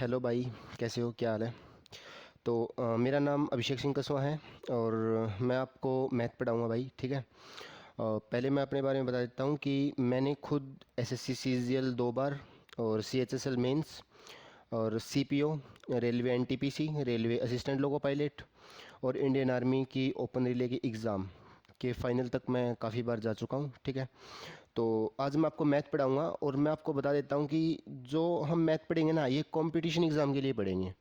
Hello भाई। कैसे हो, क्या हाल है? तो मेरा नाम अभिषेक सिंह कसवा है। और मैं आपको मैथ पढ़ाऊँगा भाई, ठीक है। पहले मैं अपने बारे में बता देता हूँ कि मैंने खुद एसएससी सीजीएल 2 बार, और सीएचएसएल मेंस, और CPO, railway NTPC, railway assistant loco pilot, और इंडियन आर्मी की ओपन रिले के एग्ज़ाम के फाइनल तक मैं काफ़ी बार जा चुका हूँ, ठीक है। तो आज मैं आपको मैथ पढ़ाऊँगा, और मैं आपको बता देता हूँ कि जो हम मैथ पढ़ेंगे ना, ये कंपटीशन एग्ज़ाम के लिए पढ़ेंगे।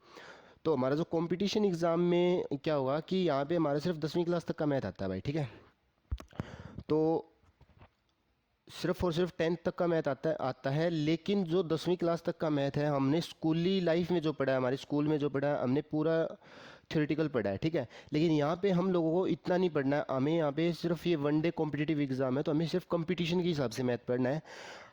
तो हमारा जो कंपटीशन एग्ज़ाम में क्या होगा कि यहाँ पे हमारा सिर्फ 10वीं क्लास तक का मैथ आता है भाई, ठीक है। तो सिर्फ और सिर्फ 10th तक का मैथ आता है, लेकिन जो 10वीं क्लास तक का मैथ है हमने स्कूली लाइफ में जो पढ़ा है, हमारे स्कूल में जो पढ़ा है, हमने पूरा थ्योरेटिकल पढ़ा है, ठीक है। लेकिन यहाँ पे हम लोगों को इतना नहीं पढ़ना है, हमें यहाँ पे सिर्फ ये वन डे कॉम्पिटिटिव एग्जाम है, तो हमें सिर्फ कंपटीशन के हिसाब से मैथ पढ़ना है।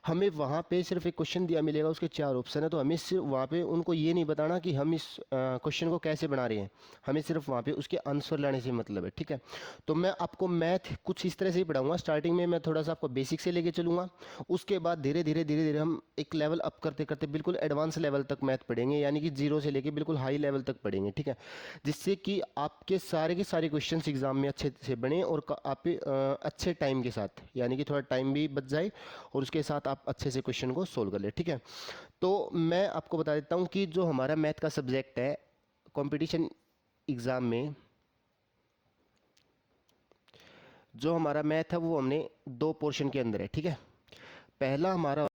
हमें वहाँ पे सिर्फ एक क्वेश्चन दिया मिलेगा, उसके 4 ऑप्शन है, तो हमें सिर्फ वहाँ पे उनको ये नहीं बताना कि हम इस क्वेश्चन को कैसे बना रहे हैं। हमें सिर्फ वहाँ पे उसके आंसर लाने से मतलब है, ठीक है। तो मैं आपको मैथ कुछ इस तरह से ही पढ़ाऊंगा। स्टार्टिंग में मैं थोड़ा सा आपको बेसिक से लेके चलूँगा, उसके बाद धीरे धीरे हम एक लेवल अप करते करते बिल्कुल एडवांस लेवल तक मैथ पढ़ेंगे, यानी कि जीरो से लेके बिल्कुल हाई लेवल तक पढ़ेंगे, ठीक है। जिससे कि आपके सारे के सारे क्वेश्चंस एग्जाम में अच्छे से बने, और आप अच्छे टाइम के साथ, यानी कि थोड़ा टाइम भी बच जाए, और उसके साथ आप अच्छे से क्वेश्चन को सोल्व कर ले, ठीक है। तो मैं आपको बता देता हूँ कि जो हमारा मैथ का सब्जेक्ट है कंपटीशन एग्ज़ाम में, जो हमारा मैथ है वो हमने दो पोर्शन के अंदर है, ठीक है। पहला हमारा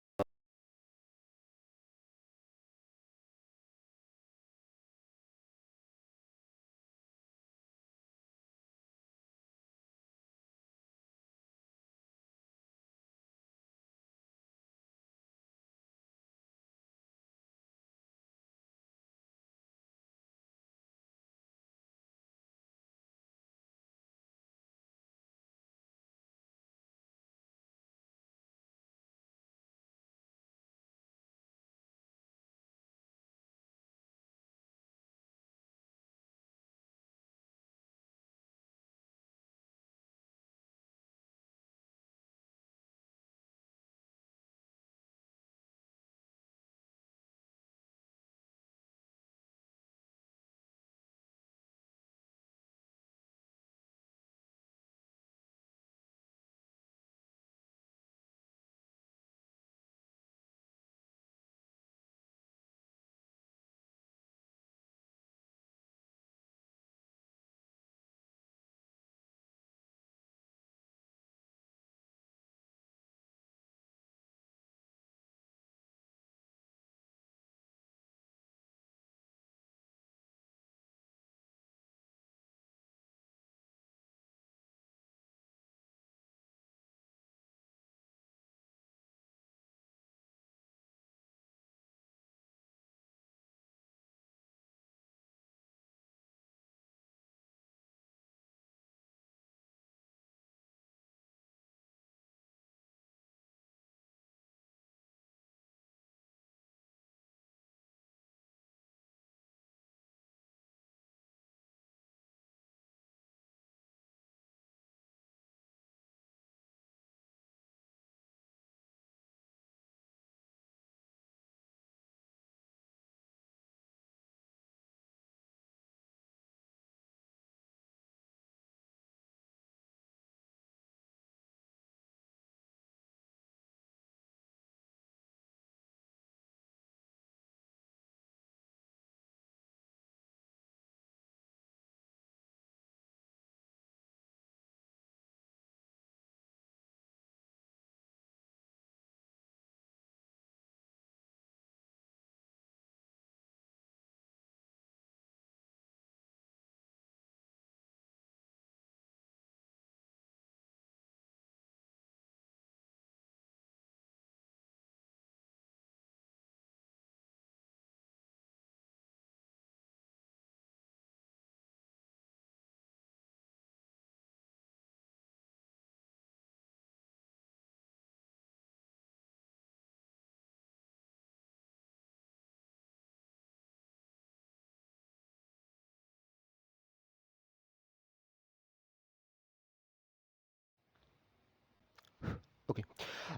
ओके,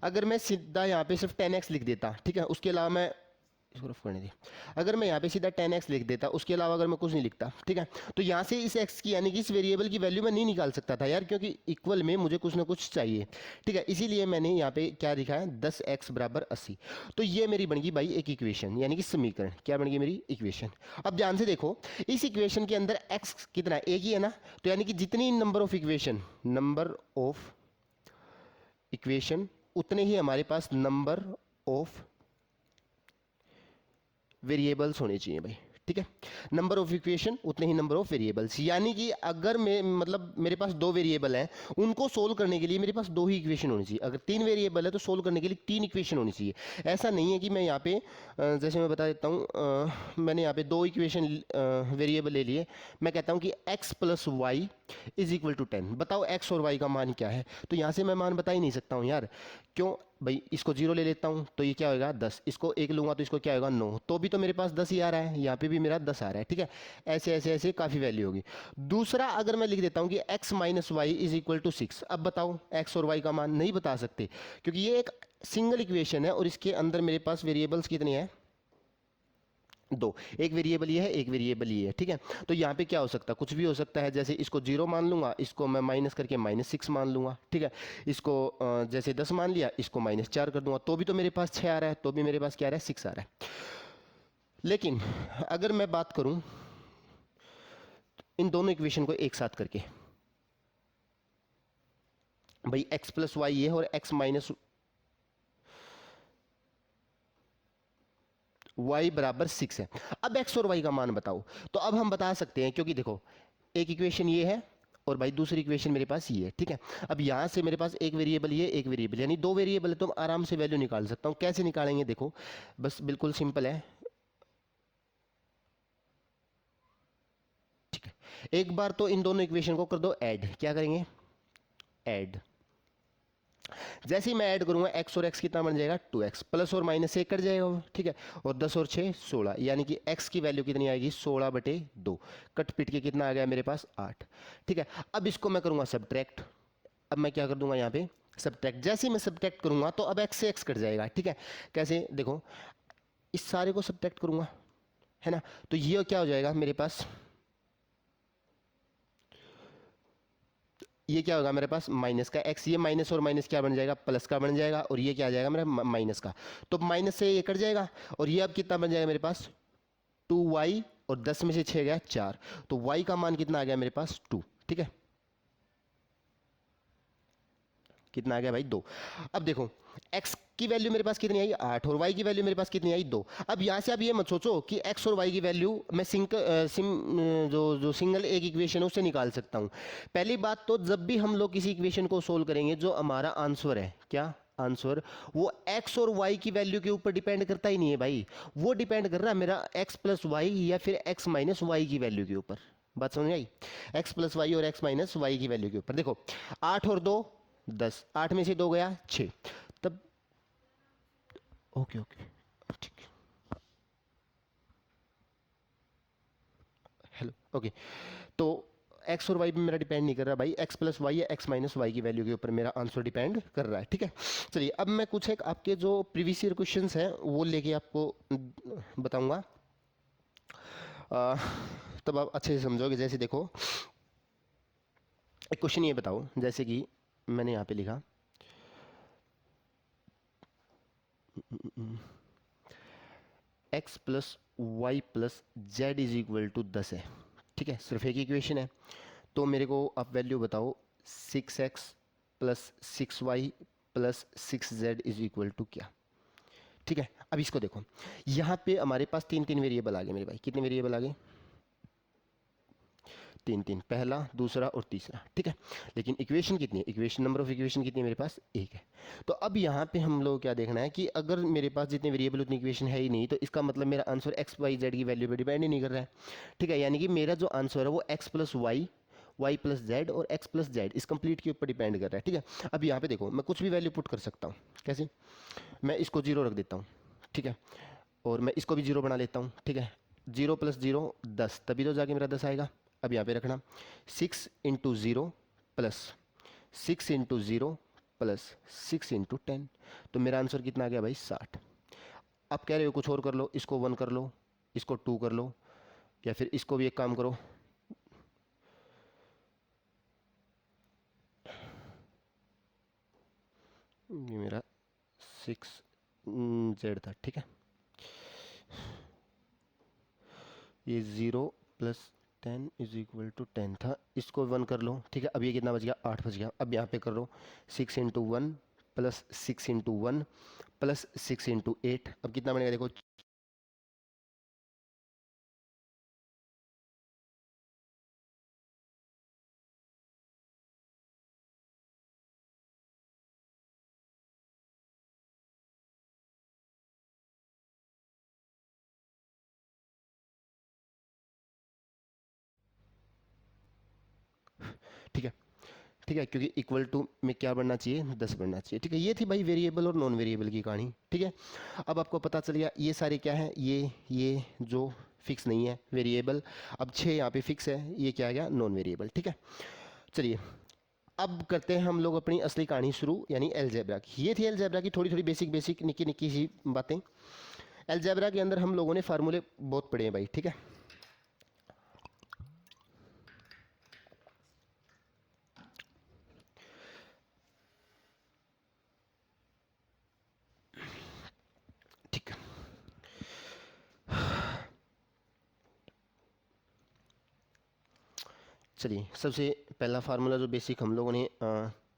अगर मैं सीधा यहाँ पे सिर्फ 10x लिख देता, ठीक है, उसके अलावा मैं इसको रफ करने दिए। अगर मैं यहाँ पे सीधा 10x लिख देता, उसके अलावा अगर मैं कुछ नहीं लिखता, ठीक है, तो यहाँ से इस x की यानी कि इस वेरिएबल की वैल्यू मैं नहीं निकाल सकता था यार, क्योंकि इक्वल में मुझे कुछ ना कुछ चाहिए, ठीक है। इसीलिए मैंने यहाँ पे क्या लिखा है, 10x बराबर 80। तो ये मेरी बन गई भाई एक इक्वेशन, यानी कि समीकरण। क्या बन गई मेरी इक्वेशन। अब ध्यान से देखो, इस इक्वेशन के अंदर x कितना है, एक ही है ना, तो यानी कि जितनी नंबर ऑफ इक्वेशन उतने ही हमारे पास नंबर ऑफ वेरिएबल्स होने चाहिए भाई, ठीक है। नंबर ऑफ इक्वेशन उतने ही नंबर ऑफ वेरिएबल्स, यानी कि अगर मैं मतलब मेरे पास दो वेरिएबल हैं, उनको सोल्व करने के लिए मेरे पास दो ही इक्वेशन होनी चाहिए। अगर तीन वेरिएबल है तो सोल्व करने के लिए तीन इक्वेशन होनी चाहिए। ऐसा नहीं है कि मैं यहाँ पे जैसे मैं बता देता हूँ, मैंने यहाँ पे दो इक्वेशन वेरिएबल ले लिए, मैं कहता हूँ कि x plus Y is equal to 10। बताओ x और y का मान क्या है, तो यहाँ से मैं मान बता ही नहीं सकता हूँ यार। क्यों भाई, इसको 0 ले लेता हूँ तो ये क्या होगा 10, इसको 1 लूंगा तो इसको क्या होगा 9, तो भी तो मेरे पास 10 ही आ रहा है, यहाँ पे भी मेरा 10 आ रहा है, ठीक है। ऐसे ऐसे ऐसे काफ़ी वैल्यू होगी। दूसरा, अगर मैं लिख देता हूँ कि x minus Y is equal to 6, अब बताओ x और y का मान नहीं बता सकते, क्योंकि ये एक सिंगल इक्वेशन है और इसके अंदर मेरे पास वेरिएबल्स कितने हैं, दो। एक वेरिएबल ये है, एक वेरिएबल ये है, ठीक है। तो यहाँ पे क्या हो सकता है, कुछ भी हो सकता है। जैसे इसको 0 मान लूंगा, इसको मैं माइनस करके -6 मान लूंगा, ठीक है। इसको जैसे 10 मान लिया, इसको -4 कर दूंगा, तो भी तो मेरे पास 6 आ रहा है, तो भी मेरे पास क्या आ रहा है 6 आ रहा है। लेकिन अगर मैं बात करूं इन दोनों इक्वेशन को एक साथ करके, भाई x प्लस वाई ये है और x माइनस y बराबर 6 है। अब x और y का मान बताओ, तो अब हम बता सकते हैं, क्योंकि देखो एक इक्वेशन ये है और भाई दूसरी इक्वेशन मेरे पास ये है, ठीक है। अब यहां से मेरे पास एक वेरिएबल ये, एक वेरिएबल, यानी दो वेरिएबल है, तो आराम से वैल्यू निकाल सकता हूं। कैसे निकालेंगे देखो, बस बिल्कुल सिंपल है, ठीक है। एक बार तो इन दोनों इक्वेशन को कर दो ऐड। क्या करेंगे, ऐड। जैसे ही मैं ऐड करूंगा x और x कितना बन जाएगा 2x, प्लस और माइनस से कट जाएगा वो, ठीक है। और 10 और 6 16, यानी कि x की वैल्यू कितनी आएगी 16/2। कट पिट के कितना आ गया मेरे पास 8, ठीक है। अब इसको मैं करूंगा सब्ट्रैक्ट। अब मैं क्या कर दूंगा यहाँ पे सब्ट्रैक्ट। जैसे ही मैं सब्ट्रैक्ट करूंगा तो अब x से x कट जाएगा, ठीक है। कैसे देखो, इस सारे को सब्ट्रैक्ट करूंगा, है ना, तो ये क्या हो जाएगा मेरे पास, ये क्या होगा मेरे पास माइनस का x, ये माइनस और माइनस क्या बन जाएगा प्लस का बन जाएगा, और ये क्या आ जाएगा मेरा माइनस का, तो माइनस से ये कट जाएगा। और ये अब कितना बन जाएगा मेरे पास 2y, और 10 में से 6 गया 4, तो y का मान कितना आ गया मेरे पास 2, ठीक है। कितना आ गया भाई 2। अब देखो x की वैल्यू मेरे पास कितनी आई 8, और y की वैल्यू मेरे पास कितनी आई 2। अब यहाँ से आप ये मत सोचो कि x और y की वैल्यू मैं जो सिंगल एक इक्वेशन है उससे निकाल सकता हूँ। पहली बात तो जब भी हम लोग किसी इक्वेशन को सोल्व करेंगे, जो हमारा आंसर है, क्या आंसर, वो x और y की वैल्यू के ऊपर डिपेंड करता ही नहीं है भाई, वो डिपेंड कर रहा है मेरा x प्लस वाई या फिर x माइनस वाई की वैल्यू के ऊपर। बात समझ में आई, x प्लस वाई और x माइनस वाई की वैल्यू के ऊपर। देखो 8 और 2 10, 8 में से 2 गया 6, तब ओके ओके ठीक, हेलो ओके। तो x और y पे मेरा डिपेंड नहीं कर रहा भाई, x प्लस वाई या x माइनस वाई की वैल्यू के ऊपर मेरा आंसर डिपेंड कर रहा है, ठीक है। चलिए अब मैं कुछ एक आपके जो प्रीवियस ईयर क्वेश्चंस हैं वो लेके आपको बताऊंगा, तब आप अच्छे से समझोगे। जैसे देखो एक क्वेश्चन ये बताओ, जैसे कि मैंने यहाँ पे लिखा x plus Y plus Z is equal to 10 है, ठीक है। सिर्फ एक इक्वेशन है, तो मेरे को आप वैल्यू बताओ 6x plus 6y plus 6z is equal to क्या, ठीक है। अब इसको देखो, यहाँ पे हमारे पास तीन तीन वेरिएबल आ गए मेरे भाई। कितने वेरिएबल आ गए, तीन तीन, पहला दूसरा और तीसरा, ठीक है। लेकिन इक्वेशन कितनी है, इक्वेशन नंबर ऑफ इक्वेशन कितनी है मेरे पास एक है। तो अब यहाँ पे हम लोग क्या देखना है कि अगर मेरे पास जितने वेरिएबल उतनी इक्वेशन है ही नहीं, तो इसका मतलब मेरा आंसर एक्स वाई जेड की वैल्यू पे डिपेंड ही नहीं कर रहा है, ठीक है। यानी कि मेरा जो आंसर है वो X plus Y, Y plus Z और एक्स प्लस जेड इस कंप्लीट के ऊपर डिपेंड कर रहा है, ठीक है। अब यहाँ पे देखो मैं कुछ भी वैल्यू पुट कर सकता हूँ। कैसे, मैं इसको 0 रख देता हूँ, ठीक है, और मैं इसको भी 0 बना लेता हूँ, ठीक है। 0 प्लस 0 10, तभी तो जाके मेरा 10 आएगा। अब यहाँ पे रखना 6 into 0 plus 6 into 0 plus 6 into 10, तो मेरा आंसर कितना आ गया भाई 60। आप कह रहे हो कुछ और कर लो, इसको 1 कर लो, इसको 2 कर लो, या फिर इसको भी एक काम करो, ये मेरा 6 z था, ठीक है, ये 0 + 10 = 10 था, इसको 1 कर लो, ठीक है। अब ये कितना बच गया, 8 बच गया। अब यहाँ पे कर लो 6 × 1 + 6 × 1 + 6 × 8, अब कितना बनेगा देखो, ठीक है, ठीक है, क्योंकि इक्वल टू में क्या बढ़ना चाहिए, 10 बढ़ना चाहिए, ठीक है। ये थी भाई वेरिएबल और नॉन वेरिएबल की कहानी, ठीक है। अब आपको पता चल गया ये सारे क्या है, ये जो फिक्स नहीं है वेरिएबल, अब 6 यहाँ पे फिक्स है, ये क्या आ गया, नॉन वेरिएबल, ठीक है। चलिए अब करते हैं हम लोग अपनी असली कहानी शुरू, यानी अलजेब्रा की। ये थी अलजेब्रा की थोड़ी थोड़ी बेसिक बेसिक निक्की निक्की सी बातें। अलजेब्रा के अंदर हम लोगों ने फार्मूले बहुत पढ़े हैं भाई, ठीक है। ठीक है, चलिए सबसे पहला फार्मूला जो बेसिक हम लोगों ने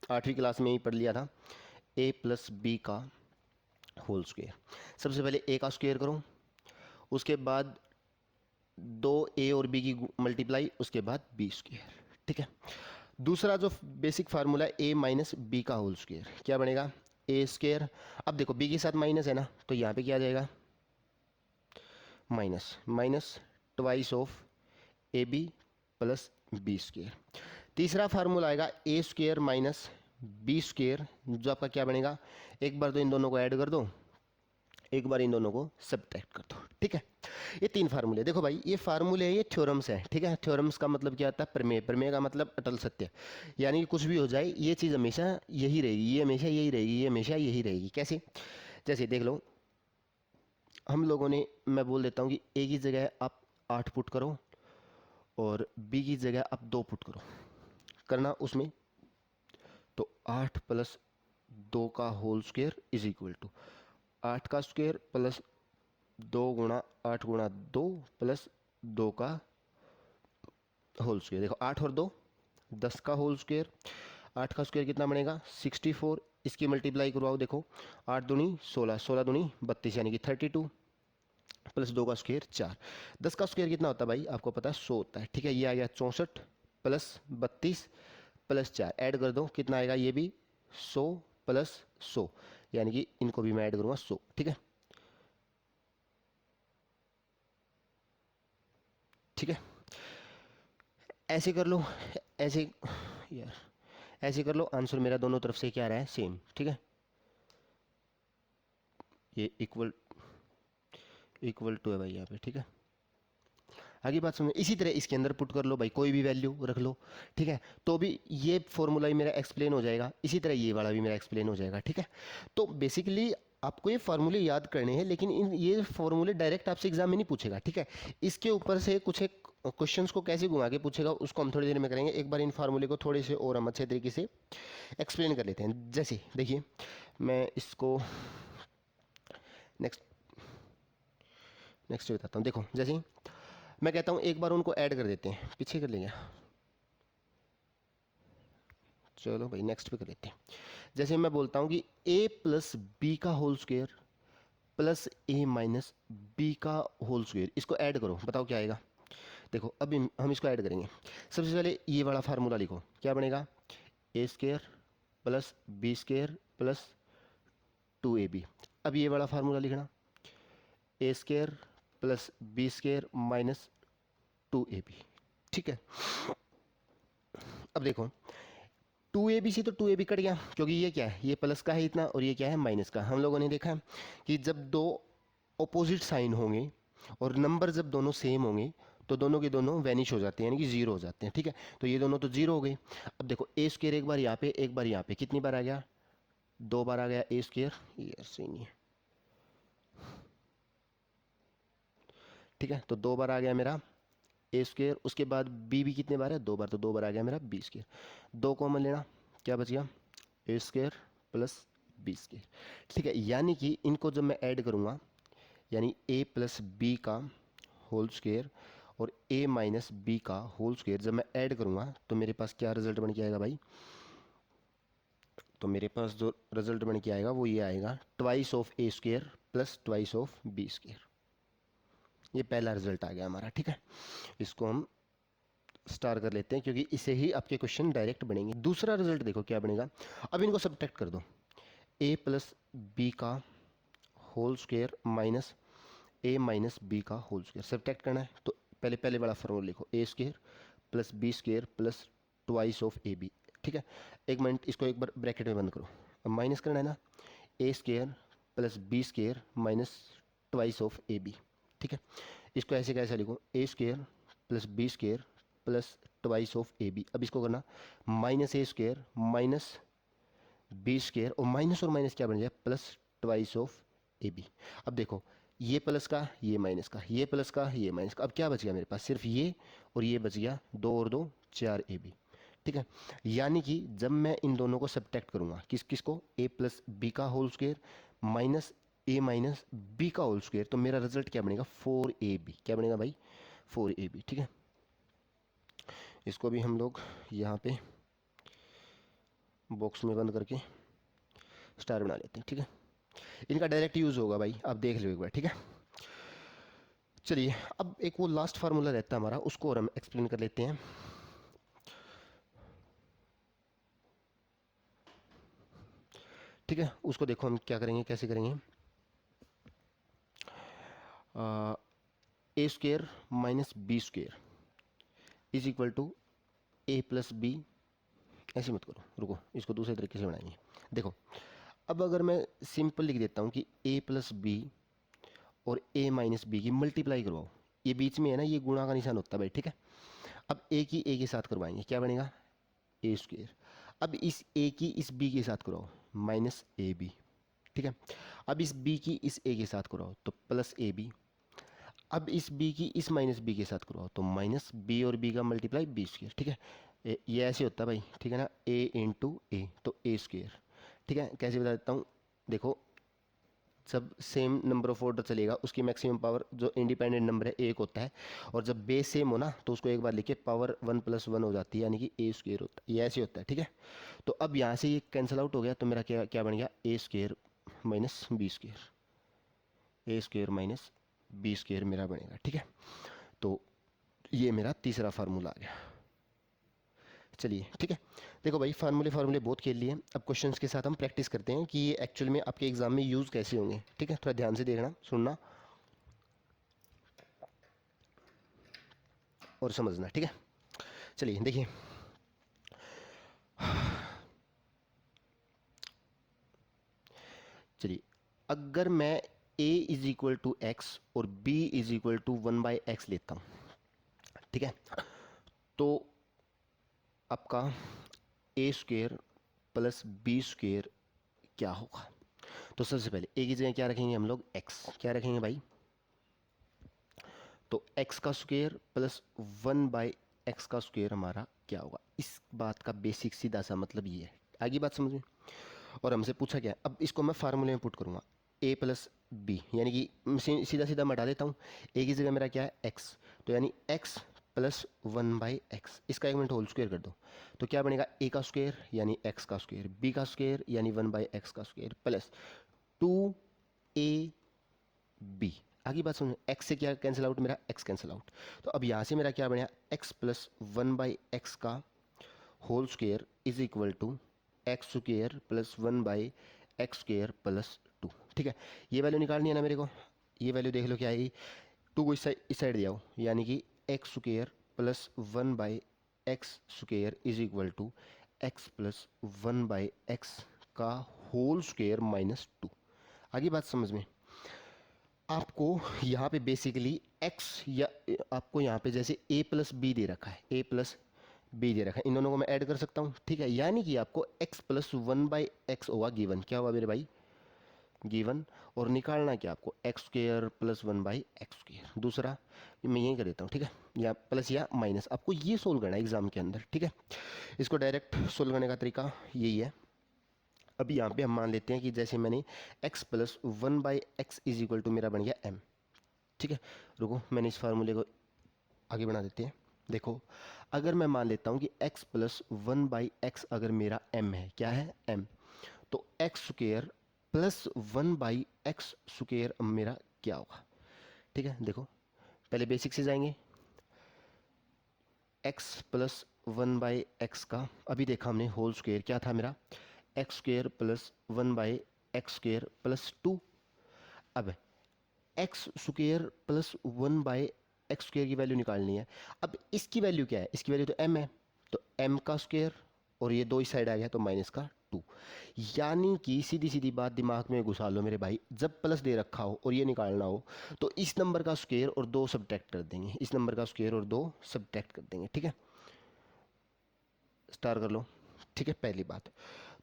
8वीं क्लास में ही पढ़ लिया था, a+b का होल स्क्वायर। सबसे पहले a का स्क्वायर करो, उसके बाद 2a और b की मल्टीप्लाई, उसके बाद b स्क्वायर, ठीक है। दूसरा जो बेसिक फार्मूला है a - b का होल स्क्वायर, क्या बनेगा, a स्क्वायर। अब देखो b के साथ माइनस है ना, तो यहाँ पे क्या आ जाएगा, minus minus twice of A B plus B square. तीसरा फार्मूला आएगा A square minus B square, जो आपका क्या बनेगा, एक बार तो इन दोनों को ऐड कर दो, एक बार इन दोनों को सब्ट्रैक्ट कर दो, ठीक है। ये 3 फार्मूले, देखो भाई ये फार्मूले हैं, ये थ्योरम्स हैं, ठीक है। थ्योरम्स का मतलब क्या होता है, प्रमेय, प्रमेय का मतलब अटल सत्य, यानी कि कुछ भी हो जाए ये चीज़ हमेशा यही रहेगी, ये हमेशा यही रहेगी, ये हमेशा यही रहेगी। कैसे, जैसे देख लो, हम लोगों ने, मैं बोल देता हूँ कि ए की जगह आप 8 पुट करो और बी की जगह आप 2 पुट करो, करना उसमें, तो 8 + 2 का whole square is equal to 8 का स्क्वायर प्लस 2 × 8 × 2 प्लस 2 का होल स्क्वायर। देखो 8 और 2 10 का होल स्क्वायर, 8 का स्क्वायर कितना बनेगा, 64, इसकी मल्टीप्लाई करवाओ, देखो 8 दूनी 16, 16 दूनी 32, यानी कि 32 प्लस 2 का स्क्वायर 4। 10 का स्क्वायर कितना होता है भाई, आपको पता है 100 होता है, ठीक है। ये आ गया 64 प्लस 32 प्लस 4, ऐड कर दो कितना आएगा, ये भी 100 प्लस 100, यानी कि इनको भी मैं ऐड करूँगा 100, ठीक है, ठीक है। ऐसे कर लो, ऐसे, यार ऐसे कर लो, आंसर मेरा दोनों तरफ से क्या आ रहा है, सेम, ठीक है। ये इक्वल इक्वल टू है भाई यहाँ पे, ठीक है। आगे बात समझ, इसी तरह इसके अंदर पुट कर लो भाई, कोई भी वैल्यू रख लो, ठीक है, तो भी ये फॉर्मूला ही मेरा एक्सप्लेन हो जाएगा, इसी तरह ये वाला भी मेरा एक्सप्लेन हो जाएगा, ठीक है। तो बेसिकली आपको ये फार्मूले याद करने हैं, लेकिन इन ये फार्मूले डायरेक्ट आपसे एग्जाम में नहीं पूछेगा, ठीक है। इसके ऊपर से कुछ एक क्वेश्चंस को कैसे घुमा के पूछेगा, उसको हम थोड़ी देर में करेंगे। एक बार इन फार्मूले को थोड़े से और हम अच्छे तरीके से एक्सप्लेन कर लेते हैं। जैसे देखिए, मैं इसको नेक्स्ट नेक्स्ट बताता हूँ। देखो जैसे मैं कहता हूँ एक बार उनको ऐड कर देते हैं, पीछे कर लेंगे, चलो भाई नेक्स्ट पे कर लेते हैं। जैसे मैं बोलता हूँ कि a+b का whole square plus a - b का होल स्क्वायर, इसको ऐड करो, बताओ क्या आएगा। देखो अब हम इसको ऐड करेंगे। सबसे पहले ये वाला फार्मूला लिखो, क्या बनेगा, a square plus B square plus 2ab। अब ये वाला फार्मूला लिखना, a square plus B square minus 2ab, ठीक है। अब देखो 2ab से तो 2ab कट गया, क्योंकि ये क्या है, ये प्लस का है इतना और ये क्या है, माइनस का। हम लोगों ने देखा है कि जब दो ऑपोजिट साइन होंगे और नंबर जब दोनों सेम होंगे तो दोनों के दोनों वैनिश हो जाते हैं, यानी कि जीरो हो जाते हैं, ठीक है। तो ये दोनों तो जीरो हो गए। अब देखो ए स्क्वायर एक बार यहाँ पे एक बार यहाँ पे, कितनी बार आ गया, 2 बार आ गया ए स्क्वायर, ये सही नहीं है, ठीक है, तो 2 बार आ गया मेरा ए स्क्वेयर, उसके बाद बी भी कितने बार है, 2 बार, तो 2 बार आ गया मेरा बी स्क्वेयर। 2 कॉमन लेना, क्या बच गया, ए स्क्वेयर प्लस बी स्क्वेयर। ठीक है, यानी कि इनको जब मैं ऐड करूँगा, यानी ए प्लस बी का होल स्क्वेयर और ए माइनस बी का होल स्क्वेयर जब मैं ऐड करूँगा तो मेरे पास क्या रिजल्ट बन के आएगा भाई, तो मेरे पास जो रिजल्ट बन के आएगा वो ये आएगा, twice of A square plus twice of B square. ये पहला रिजल्ट आ गया हमारा। ठीक है, इसको हम स्टार कर लेते हैं क्योंकि इसे ही आपके क्वेश्चन डायरेक्ट बनेंगे। दूसरा रिजल्ट देखो क्या बनेगा, अब इनको सब्ट्रैक्ट कर दो, ए प्लस बी का whole square minus A minus B का होल स्क्वेयर सब्ट्रैक्ट करना है। तो पहले पहले वाला फॉर्मूला लिखो, A square plus B square plus twice of A B. ठीक है, एक मिनट, इसको एक बार ब्रैकेट में बंद करो। अब माइनस करना है ना, A square plus B square minus twice of A B. ठीक है, इसको ऐसे कैसे लिखो, A square plus B square plus twice of A B. अब इसको करना minus A square minus B square और माइनस क्या बन जाए, plus twice of A B. अब देखो, ये प्लस का, ये माइनस का, ये प्लस का, ये माइनस का, अब क्या बच गया मेरे पास, सिर्फ ये और ये बच गया, 2 और 2 4 ए बी। ठीक है, यानी कि जब मैं इन दोनों को सब्ट्रैक्ट करूंगा, किस किस को, ए प्लस बी का whole square minus A minus B का होल स्क्वायर, तो मेरा रिजल्ट क्या बनेगा, 4ab। क्या बनेगा भाई, 4ab। ठीक है, इसको भी हम लोग यहाँ पे बॉक्स में बंद करके स्टार बना लेते हैं। ठीक है, इनका डायरेक्ट यूज़ होगा भाई, आप देख लो एक बार। ठीक है, चलिए अब एक वो लास्ट फार्मूला रहता है हमारा, उसको और हम एक्सप्लेन कर लेते हैं। ठीक है, उसको देखो हम क्या करेंगे, कैसे करेंगे, A square minus B square is equal to A plus B. ऐसे मत करो, रुको, इसको दूसरे तरीके से बनाएंगे। देखो, अब अगर मैं सिंपल लिख देता हूँ कि ए प्लस बी और ए माइनस बी की मल्टीप्लाई करवाओ, ये बीच में है ना, ये गुणा का निशान होता है भाई। ठीक है, अब ए की ए के साथ करवाएंगे, क्या बनेगा, ए स्क्वेयर। अब इस ए की इस बी के साथ कराओ, माइनस ए बी। ठीक है, अब इस बी की इस ए के साथ कराओ तो प्लस ए बी। अब इस बी की इस माइनस बी के साथ कराओ तो माइनस बी और बी का मल्टीप्लाई बी स्क्वेयर। ठीक है, ये ऐसे होता है भाई। ठीक है ना, ए इंटू ए तो ए स्क्वेयर। ठीक है, कैसे बता देता हूँ, देखो, जब सेम नंबर ऑफ ऑर्डर चलेगा उसकी मैक्सिमम पावर जो इंडिपेंडेंट नंबर है एक होता है, और जब बेस सेम हो ना तो उसको एक बार लिखे पावर 1+1 हो जाती है, यानी कि ए स्क्वेयर होता है। ये ऐसे होता है। ठीक है, तो अब यहाँ से ये कैंसिल आउट हो गया तो मेरा क्या क्या बन गया, ए स्क्वेयर माइनस बी स्क्वेयर, ए स्क्वेयर माइनस बी स्क्वेयर मेरा बनेगा। ठीक है, तो ये मेरा तीसरा फार्मूला आ गया। चलिए ठीक है, देखो भाई, फार्मूले फार्मूले बहुत खेल लिए, अब क्वेश्चंस के साथ हम प्रैक्टिस करते हैं कि ये एक्चुअल में आपके एग्जाम में यूज़ कैसे होंगे। ठीक है, थोड़ा ध्यान से देखना, सुनना और समझना। ठीक है, चलिए देखिए, चलिए अगर मैं a is equal to X और b is equal to 1/x लेता हूँ, ठीक है, तो आपका A square plus B square क्या होगा। तो सबसे पहले ए की जगह क्या रखेंगे हम लोग, x। क्या रखेंगे भाई, तो x का स्क्वेयर प्लस 1/x का स्क्वेयर हमारा क्या होगा। इस बात का बेसिक सीधा सा मतलब ये है, आगे बात समझ में। और हमसे पूछा क्या है, अब इसको मैं फार्मूले में पुट करूंगा, a प्लस बी, यानी कि सीधा सीधा मैं हटा देता हूँ, a की जगह मेरा क्या है x, तो यानी x प्लस 1/x, इसका 1 मिनट होल स्क्वेयर कर दो तो क्या बनेगा, a का स्क्वेयर यानी x का स्क्वेयर, b का स्क्वेयर यानी 1/x का स्क्वेयर प्लस 2ab। आगे बात समझो, x से क्या कैंसिल आउट, मेरा x कैंसिल आउट, तो अब यहाँ से मेरा क्या बनेगा, x प्लस 1/x का whole square is equal to X square plus 1/x square plus 2। ठीक है, ये वैल्यू निकालनी है ना मेरे को, ये वैल्यू देख लो क्या आएगी, 2 को इस साइड दिया हो, यानी कि X square plus 1/x square is equal to X plus 1/x का होल स्क्वेयर माइनस 2। आगे बात समझ में, आपको यहाँ पे बेसिकली x, या आपको यहाँ पे जैसे a प्लस बी दे रखा है, a प्लस बी दे रखा है, इन दोनों को मैं ऐड कर सकता हूँ। ठीक है, यानी कि आपको x प्लस 1/x होगा गिवन, क्या होगा मेरे भाई, गिवन, और निकालना क्या आपको, x square plus one by x square. दूसरा मैं यही कर देता हूँ, ठीक है, या प्लस या माइनस, आपको ये सोल्व करना है एग्जाम के अंदर, ठीक है। इसको डायरेक्ट सोल्व करने का तरीका यही है। अभी यहाँ पे हम मान लेते हैं कि जैसे मैंने x plus one by X is equal to मेरा बन गया m, ठीक है। रुको मैंने इस फार्मूले को आगे बढ़ा देते हैं। देखो अगर मैं मान लेता हूँ कि x plus one by x अगर मेरा m है, क्या है m, तो x square plus one by x square मेरा क्या होगा, ठीक है। देखो पहले बेसिक से जाएंगे, x plus one by x का अभी देखा हमने होल स्क्वेयर क्या था मेरा, x square plus one by x square plus two. अब x square plus one by x square की वैल्यू निकालनी है। अब इसकी वैल्यू क्या है, इसकी वैल्यू तो m है, तो m का स्क्वेयर, और ये दो इस साइड आ गया तो माइनस का टू। यानी कि सीधी सीधी बात दिमाग में घुसा लो मेरे भाई, जब प्लस दे रखा हो और ये निकालना हो तो इस नंबर का स्क्वेयर और दो सब्ट्रैक्ट कर देंगे, इस नंबर का स्क्वेयर और दो सब्ट्रैक्ट कर देंगे, ठीक है। स्टार कर लो, ठीक है, पहली बात।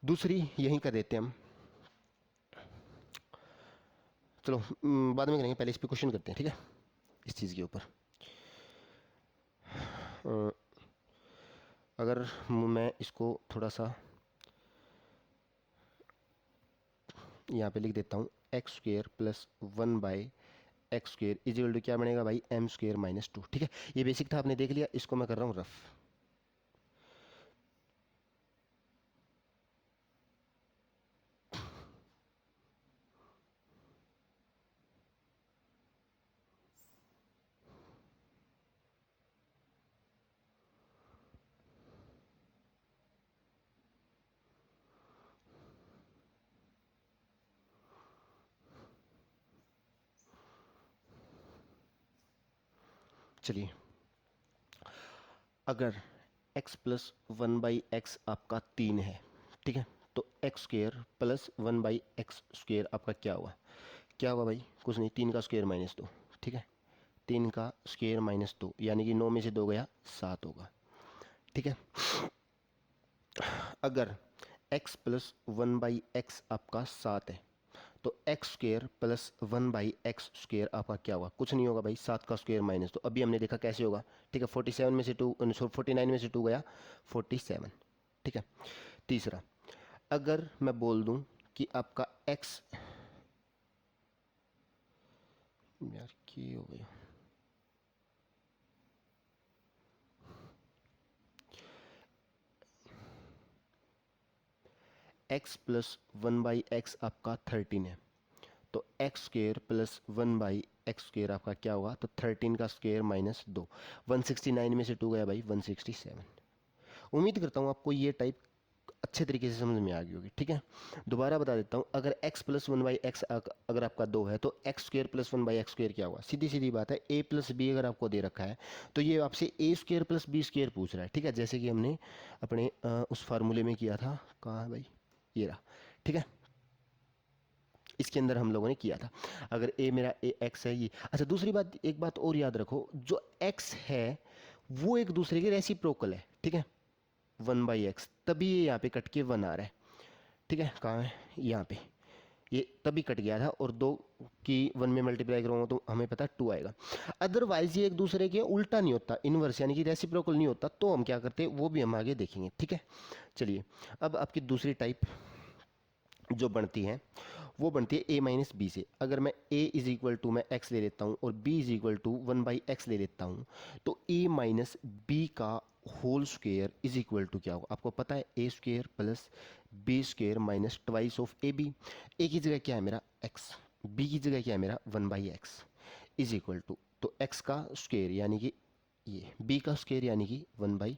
दूसरी यहीं कर देते हैं हम, चलो बाद में करेंगे, पहले इस पे क्वेश्चन करते हैं, ठीक है, इस चीज़ के ऊपर। अ, अगर मैं इसको थोड़ा सा यहाँ पे लिख देता हूँ, X square plus one by x square is equal to क्या बनेगा भाई, एम स्क्वेयर माइनस टू, ठीक है। ये बेसिक था, आपने देख लिया, इसको मैं कर रहा हूँ रफ। चलिए, अगर x plus one by x आपका तीन है, ठीक है, तो x square plus one by x square आपका क्या हुआ, क्या हुआ भाई, कुछ नहीं, तीन का स्क्वेयर माइनस दो, ठीक है, तीन का स्क्वेयर माइनस दो, यानी कि नौ में से दो गया सात होगा, ठीक है। अगर x plus one by x आपका सात है, तो x square plus one by x square आपका क्या होगा, कुछ नहीं होगा भाई, सात का स्क्वेयर माइनस दो, अभी हमने देखा कैसे होगा, ठीक है। 47 में से टू, 49 में से टू गया 47, ठीक है। तीसरा, अगर मैं बोल दूं कि आपका x, यार क्या हो गया, x plus one by x आपका 13 है, तो x square plus one by x square आपका क्या होगा, तो 13 का स्क्वेयर माइनस दो, 169 में से टू गया भाई 167। उम्मीद करता हूँ आपको ये टाइप अच्छे तरीके से समझ में आ गई होगी, ठीक है। दोबारा बता देता हूँ, अगर x plus one by x अगर आपका दो है, तो x square plus one by x square क्या होगा, सीधी सीधी बात है, a प्लस बी अगर आपको दे रखा है तो ये आपसे ए स्क्वेयर प्लस बी स्क्वेयर पूछ रहा है, ठीक है, जैसे कि हमने अपने उस फार्मूले में किया था, कहाँ है भाई, ये रहा, ठीक है, इसके अंदर हम लोगों ने किया था। अगर ए मेरा ए एक्स है ये, अच्छा दूसरी बात, एक बात और याद रखो, जो एक्स है वो एक दूसरे के रेसिप्रोकल है, ठीक है, वन बाई एक्स, तभी ये यहाँ पे कट के वन आ रहा है, ठीक है, कहाँ है, यहाँ पे, ये तभी कट गया था, और दो की वन में मल्टीप्लाई करूँगा तो हमें पता टू आएगा। अदरवाइज ये एक दूसरे के उल्टा नहीं होता, इनवर्स यानी कि रेसिप्रोकल नहीं होता, तो हम क्या करते हैं वो भी हम आगे देखेंगे, ठीक है। चलिए, अब आपकी दूसरी टाइप जो बनती है वो बनती है ए माइनस बी से। अगर मैं ए इज इक्वल टू मैं एक्स ले लेता हूँ और B is equal to one by x ले लेता हूँ, तो ए माइनस बी का whole square is equal to क्या होगा, आपको पता है, A square plus B square minus twice of A B. A की जगह क्या है मेरा एक्स, बी की जगह क्या है मेरा one by X is equal to, तो एक्स का स्क्वेयर यानी कि ये बी का स्क्वेयर यानी कि वन बाई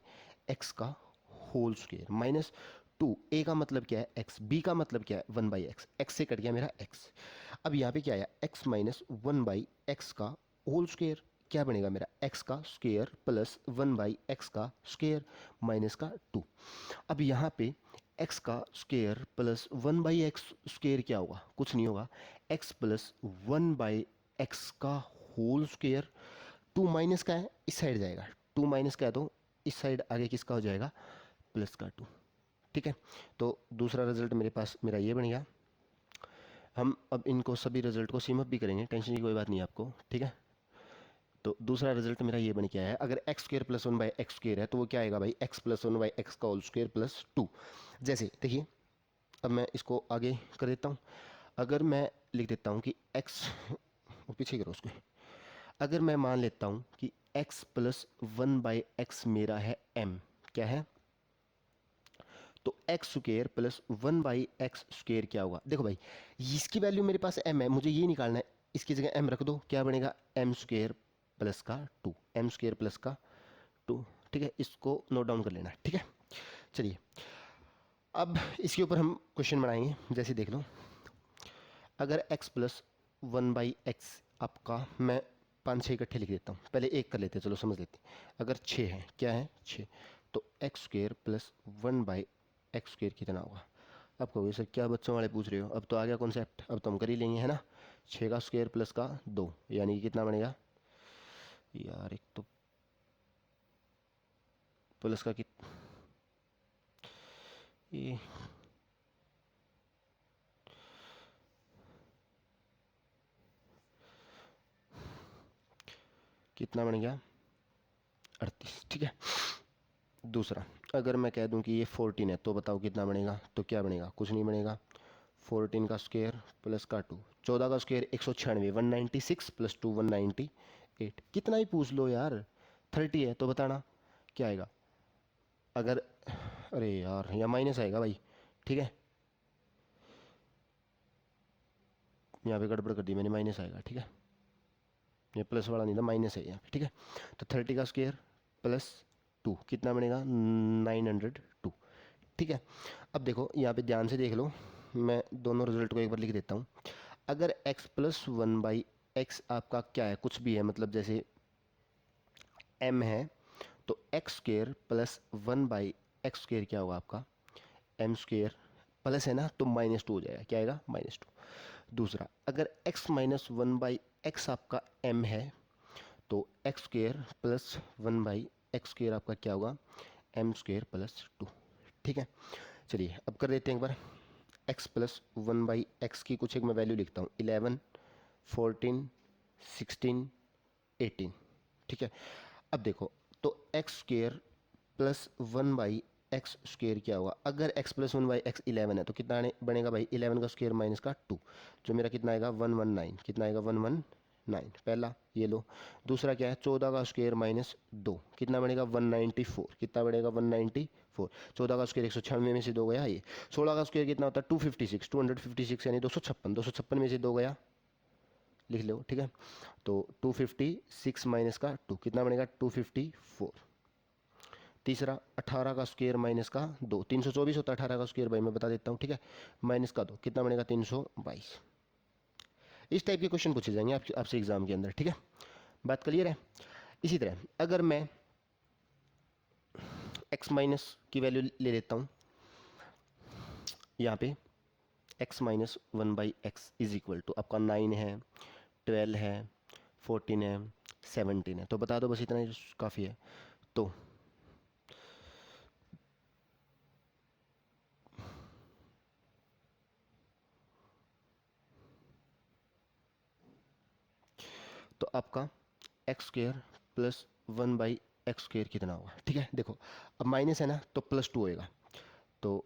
एक्स का whole square minus two, A का मतलब क्या है एक्स, बी का मतलब क्या है वन बाई एक्स, एक्स से कट गया मेरा एक्स। अब यहाँ पे क्या आया, x minus one by x का होल स्क्वेयर, क्या बनेगा मेरा एक्स का square plus one by x का स्क्वेयर माइनस का टू। अब यहाँ पे एक्स का square plus one by x square क्या होगा, कुछ नहीं होगा, x plus one by x का होल स्क्वेयर, टू माइनस का है इस साइड जाएगा, टू माइनस का है तो इस साइड आगे किसका हो जाएगा, प्लस का टू, ठीक है। तो दूसरा रिजल्ट मेरे पास मेरा ये बन गया, हम अब इनको सभी रिजल्ट को सिम अप भी करेंगे, टेंशन की कोई बात नहीं है आपको, ठीक है। तो दूसरा रिजल्ट मेरा ये बन के आया है, अगर x square plus one by x square है तो वो क्या आएगा भाई, x plus one by x का होल स्क्र प्लस टू। जैसे देखिए, अब मैं इसको आगे कर देता हूँ। अगर मैं लिख देता हूँ कि एक्स, पीछे करो उसको, अगर मैं मान लेता हूँ कि x plus one by x मेरा है एम, क्या है, तो x square plus one by x square क्या होगा। देखो भाई, इसकी वैल्यू मेरे पास एम है, मुझे ये निकालना है, इसकी जगह एम रख दो, क्या बनेगा, एम स्क्र प्लस का टू, एम स्क्र प्लस का टू, ठीक है। इसको नोट डाउन कर लेना, ठीक है। चलिए, अब इसके ऊपर हम क्वेश्चन बनाएंगे, जैसे देख लो, अगर x plus one by x आपका, मैं पाँच छः इकट्ठे लिख देता हूँ, पहले एक कर लेते हैं, चलो समझ लेते हैं। अगर छः है, क्या है, छः, तो x square plus one by x square कितना होगा। अब कहोगे सर क्या बच्चों वाले पूछ रहे हो, अब तो आ गया कॉन्सेप्ट, अब तो हम कर ही लेंगे, है ना। छः का स्क्र प्लस का दो, यानी कि कितना बनेगा यार, एक तो प्लस का ये कितना बन गया, 38, ठीक है। दूसरा, अगर मैं कह दूं कि ये 14 है तो बताओ कितना बनेगा, तो क्या बनेगा, कुछ नहीं बनेगा, 14 का स्क्वायर प्लस का टू, 14 का स्क्वायर 196, 196 प्लस टू 198, कितना ही पूछ लो यार, 30 है तो बताना क्या आएगा। अगर, अरे यार यहाँ माइनस आएगा भाई, ठीक है, यहाँ पे गड़बड़ कर दी मैंने, माइनस आएगा, ठीक है, ये प्लस वाला नहीं था, माइनस है यहाँ पे, ठीक है। तो 30 का स्क्वायर प्लस टू कितना बनेगा, 902, ठीक है। अब देखो यहाँ पे ध्यान से देख लो, मैं दोनों रिजल्ट को एक बार लिख देता हूँ। अगर x plus one by x आपका क्या है, कुछ भी है, मतलब जैसे m है, तो x square plus one by x square क्या होगा आपका, एम स्क्र, प्लस है ना तो माइनस टू हो जाएगा, क्या आएगा, माइनस टू। दूसरा, अगर x minus one by x आपका m है, तो x square plus one by x square आपका क्या होगा, एम स्क्र प्लस टू, ठीक है। चलिए अब कर देते हैं एक बार, x plus one by x की कुछ एक मैं वैल्यू लिखता हूँ, 11, 14, 16, 18, ठीक है। अब देखो, तो x square plus one by x square क्या होगा, अगर x plus one by x 11 है तो कितना बनेगा भाई, 11 का स्क्र माइनस का टू, जो मेरा कितना आएगा 119, कितना आएगा 119, पहला ये लो। दूसरा क्या है, 14 का स्क्र माइनस दो, कितना बनेगा 194, कितना बनेगा 194, 14 का स्क्र 196 में से दो गया ये। 16 का स्क्र कितना होता है 256, 256 यानी 256, 256 में से दो गया, लिख लो, ठीक है। तो 256 माइनस का टू कितना बनेगा 254। तीसरा, 18 का स्क्वायर माइनस का दो, 324 होता है 18 का स्क्वायर भाई, मैं बता देता हूँ, ठीक है, माइनस का दो कितना बनेगा 322। इस टाइप के क्वेश्चन पूछे जाएंगे आपसे एग्जाम के अंदर, ठीक है, बात क्लियर है। इसी तरह अगर मैं x माइनस की वैल्यू ले लेता हूँ यहाँ पे, x minus one by X is equal to आपका 9 है, 12 है, 14 है, 17 है, तो बता दो बस, इतना ही काफ़ी है। तो आपका x square plus one by x square कितना होगा, ठीक है। देखो अब माइनस है ना तो प्लस टू होएगा, तो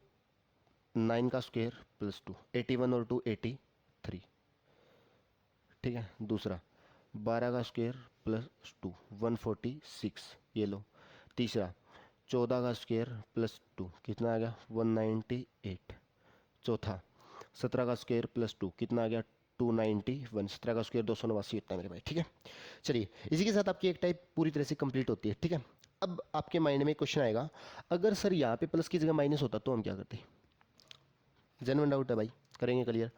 9 का स्क्वायर प्लस टू, 81 और टू 83, ठीक है। दूसरा, 12 का स्क्वायर प्लस टू 146, ये लो। तीसरा, 14 का स्क्वायर प्लस टू कितना आ गया 198। चौथा, 17 का स्क्वायर प्लस टू कितना आ गया 291, 17 का स्क्वायर 289 होता है मेरे भाई, ठीक है। चलिए, इसी के साथ आपकी एक टाइप पूरी तरह से कंप्लीट होती है, ठीक है। अब आपके माइंड में क्वेश्चन आएगा, अगर सर यहाँ पे प्लस की जगह माइनस होता तो हम क्या करते, जेन्युइन डाउट है भाई, करेंगे क्लियर।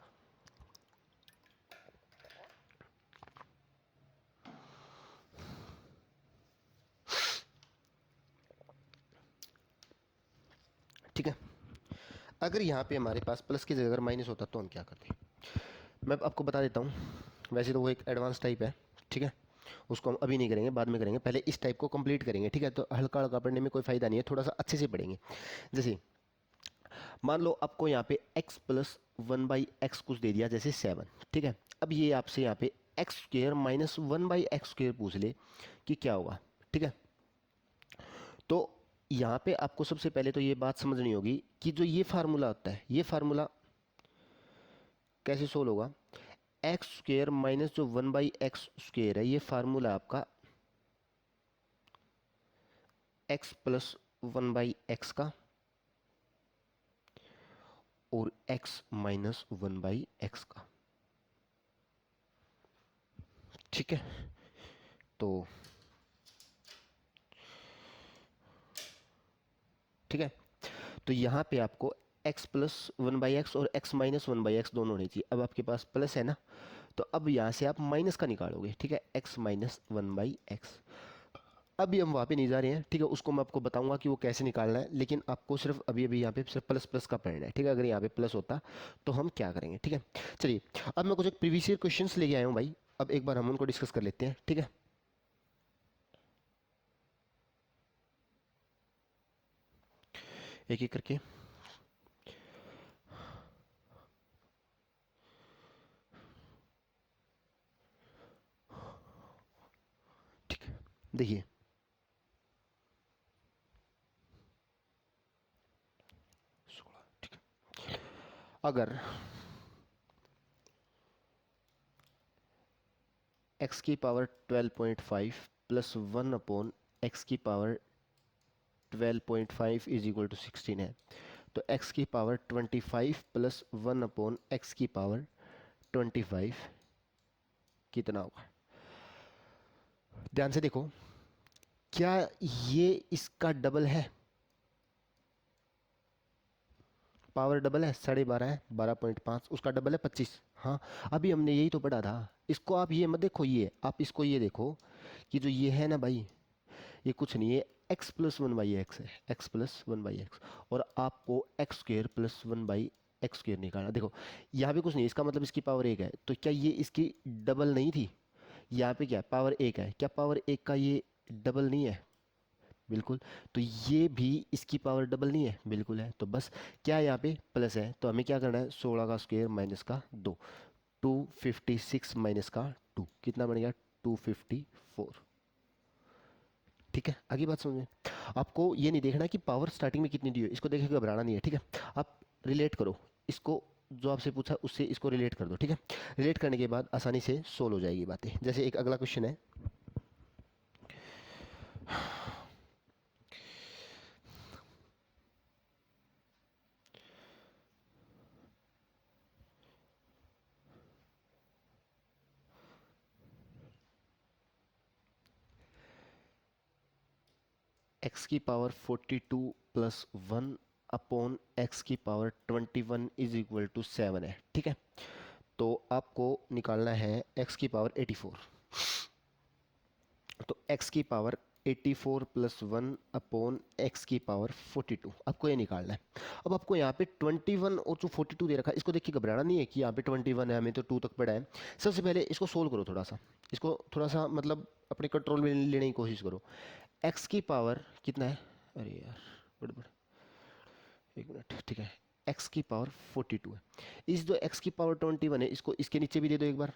ठीक है, अगर यहाँ पे हमारे पास प्लस की जगह अगर माइनस होता तो हम क्या करते, मैं आपको बता देता हूँ। वैसे तो वो एक एडवांस टाइप है, ठीक है, उसको हम अभी नहीं करेंगे, बाद में करेंगे, पहले इस टाइप को कंप्लीट करेंगे, ठीक है। तो हल्का हल्का पढ़ने में कोई फ़ायदा नहीं है, थोड़ा सा अच्छे से पढ़ेंगे। जैसे मान लो आपको यहाँ पे x प्लस 1/x कुछ दे दिया, जैसे 7, ठीक है। अब ये आपसे यहाँ पे एक्स स्क्र माइनस 1/x² पूछ ले कि क्या होगा, ठीक है। तो यहाँ पे आपको सबसे पहले तो ये बात समझनी होगी कि जो ये फार्मूला होता है, ये फार्मूला कैसे सोल्व होगा। एक्स स्क्र माइनस जो 1/x² है, ये फार्मूला आपका x प्लस 1/x का और x माइनस 1/x का, ठीक है। तो ठीक है, तो यहाँ पे आपको x प्लस 1/x और x माइनस 1/x दोनों होनी चाहिए। अब आपके पास प्लस है ना, तो अब यहाँ से आप माइनस का निकालोगे, ठीक है, x माइनस 1/x। अभी हम वहाँ पे नहीं जा रहे हैं, ठीक है, उसको मैं आपको बताऊंगा कि वो कैसे निकालना है, लेकिन आपको सिर्फ अभी अभी यहाँ पे सिर्फ प्लस प्लस का पढ़ना है, ठीक है। अगर यहाँ पे प्लस होता तो हम क्या करेंगे, ठीक है। चलिए, अब मैं कुछ एक प्रीवियस ईयर क्वेश्चंस लेके आया हूँ भाई, अब एक बार हम उनको डिस्कस कर लेते हैं, ठीक है। एक एक करके। ठीक है, देखिए, ठीक है। अगर x की पावर 12.5 प्लस 1/x की पावर 12.5 इज इक्वल टू 16 है, तो x की पावर 25 प्लस 1/x की पावर 25 कितना होगा। ध्यान से देखो, क्या ये इसका डबल है, पावर डबल है, 12.5 है, 12.5, उसका डबल है 25। हाँ, अभी हमने यही तो पढ़ा था। इसको आप ये मत देखो, ये आप इसको ये देखो कि जो ये है ना भाई, ये कुछ नहीं है, x प्लस 1/x है, x प्लस 1/x, और आपको x स्क्र प्लस 1/x² निकालना। देखो यहाँ पे कुछ नहीं, इसका मतलब इसकी पावर 1 है, तो क्या ये इसकी डबल नहीं थी। यहाँ पे क्या पावर 1 है, क्या पावर 1 का ये डबल नहीं है, बिल्कुल। तो ये भी इसकी पावर डबल नहीं है, बिल्कुल है। तो बस क्या है, यहाँ पे प्लस है, तो हमें क्या करना है, 16 का स्क्वायर माइनस का 2, 256 माइनस का 2 कितना बनेगा, 254। ठीक है, आगे बात समझ में। आपको ये नहीं देखना कि पावर स्टार्टिंग में कितनी दी हो, इसको देख के घबराना नहीं है, ठीक है। आप रिलेट करो इसको, जो आपसे पूछा उससे इसको रिलेट कर दो, ठीक है। रिलेट करने के बाद आसानी से सोल्व हो जाएगी बातें। जैसे एक अगला क्वेश्चन है, x की पावर 42 प्लस 1/x की पावर 21 इज इक्वल टू 7 है, ठीक है। तो आपको निकालना है x की पावर 84, तो x की पावर 84 प्लस 1/x की पावर 42, आपको ये निकालना है। अब आपको यहाँ पे 21 और जो 42 दे रखा है, इसको देख के घबराना नहीं है कि यहाँ पे 21 है, हमें तो 2 तक पड़ा है। सबसे पहले इसको सोल्व करो, थोड़ा सा इसको थोड़ा सा मतलब अपने कंट्रोल में लेने की कोशिश करो। x की पावर कितना है, अरे यार गड़बड़, एक मिनट, ठीक है, x की पावर 42 है। इस जो x की पावर 21 है, इसको इसके नीचे भी दे दो एक बार,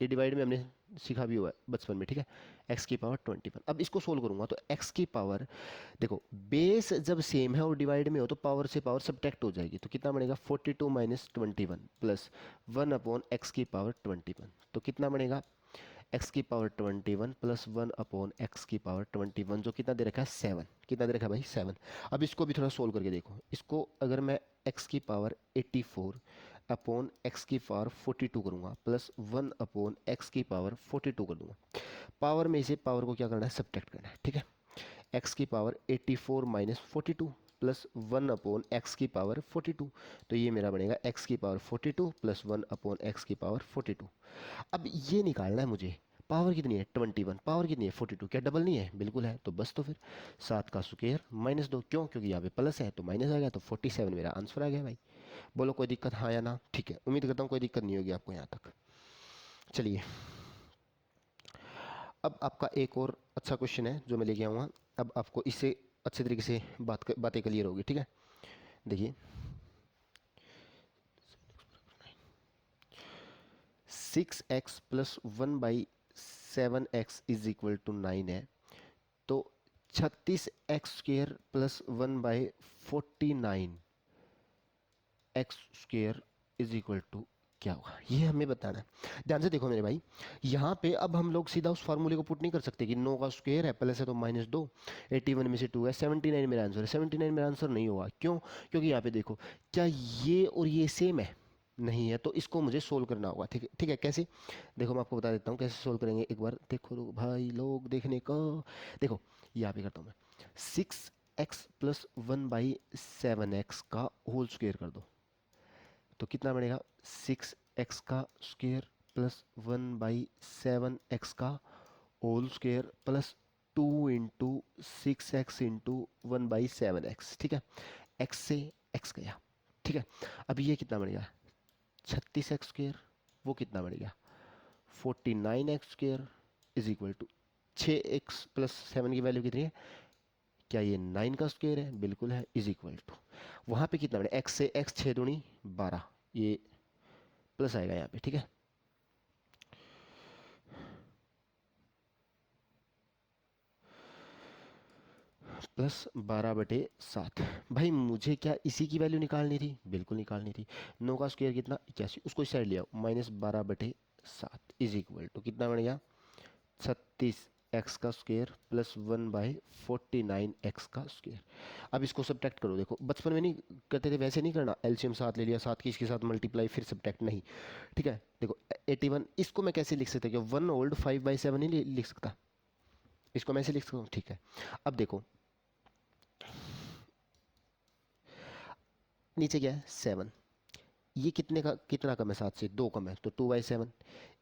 ये डिवाइड में हमने सीखा भी हुआ है बचपन में, ठीक है। x की पावर 21, अब इसको सोल्व करूंगा तो x की पावर, देखो बेस जब सेम है और डिवाइड में हो तो पावर से पावर सब्ट्रैक्ट हो जाएगी, तो कितना बनेगा 42 माइनस 21 प्लस 1/x की पावर 21, तो कितना बनेगा x की पावर 21 प्लस 1/x की पावर 21, जो कितना दे रखा है 7, कितना दे रखा है भाई 7। अब इसको भी थोड़ा सोल्व करके देखो, इसको अगर मैं x की पावर 84 अपॉन एक्स की पावर 42 करूंगा प्लस 1/x की पावर 42 कर दूंगा, पावर में से पावर को क्या करना है, सब्ट्रैक्ट करना है, ठीक है। x की पावर 84 माइनस 42 प्लस 1/x की पावर 42, तो ये मेरा बनेगा x की पावर 42 प्लस 1/x की पावर 42। अब ये निकालना है मुझे, पावर कितनी है 21, पावर कितनी है 42, क्या डबल नहीं है, बिल्कुल है। तो बस तो फिर 7 का स्क्वायर माइनस 2, क्यों, क्योंकि यहाँ पे प्लस है तो माइनस आ गया, तो 47 मेरा आंसर आ गया भाई। बोलो कोई दिक्कत, हाँ या ना, ठीक है, उम्मीद करता हूँ कोई दिक्कत नहीं होगी आपको यहाँ तक। चलिए, अब आपका एक और अच्छा क्वेश्चन है जो मैं लेके आऊँगा, अब आपको इससे अच्छे तरीके से बातें क्लियर होगी, ठीक है। देखिए, 6x plus 1/7x is equal to 9 है, तो 36x² plus 1/49 X square is equal to क्या होगा, ये हमें बताना है। ध्यान से देखो मेरे भाई, यहाँ पे अब हम लोग सीधा उस फार्मूले को पुट नहीं कर सकते कि 9 का स्क्वायर है, प्लस है तो -2, 81 में से 2 है, 79 मेरा आंसर है। 79 मेरा आंसर नहीं होगा, क्यों? क्योंकि यहाँ पे देखो, क्या ये और ये सेम है? नहीं है, तो इसको मुझे सोल्व करना होगा। ठीक है, ठीक है, कैसे? देखो मैं आपको बता देता हूँ कैसे सोल्व करेंगे, एक बार देखो भाई लोग देखने को। देखो यहाँ पे करता हूँ मैं, 6x प्लस 1/7x का होल स्क्वायर कर दो, तो कितना बनेगा? 6x का स्क्वायर प्लस 1/7x का whole square plus 2 into 6x into 1/7x। ठीक है, x से x गया। ठीक है, अब ये कितना बनेगा? 36x स्क्वायर, वो कितना बनेगा? 49x square is equal to 6x plus 7 की वैल्यू कितनी है? क्या ये 9 का स्क्वायर है? बिल्कुल है, इज इक्वल टू वहाँ पे कितना बनेगा? x से x 6 दूनी 12, ये प्लस आएगा यहाँ पे। ठीक है, +12/7। भाई मुझे क्या इसी की वैल्यू निकालनी थी? बिल्कुल निकालनी थी। 9 का स्क्वायर कितना? 81, उसको इस साइड ले आओ, -12/7 इज इक्वल टू कितना बन गया? 36x का स्क्वायर प्लस 1/49x का स्क्वायर। अब इसको सब्ट्रैक्ट करो। देखो बचपन में नहीं करते थे वैसे नहीं करना, एलसीएम 7 ले लिया, 7 की इसके साथ मल्टीप्लाई फिर सब्ट्रैक्ट नहीं। ठीक है, देखो 81, इसको मैं कैसे लिख सकता हूँ? 1 ओल्ड 5/7 नहीं लिख सकता, इसको मैं ऐसे लिख सकता हूँ। ठीक है, अब देखो नीचे क्या है? 7, ये कितने का कितना कम है? 7 से 2 कम है, तो 2/7।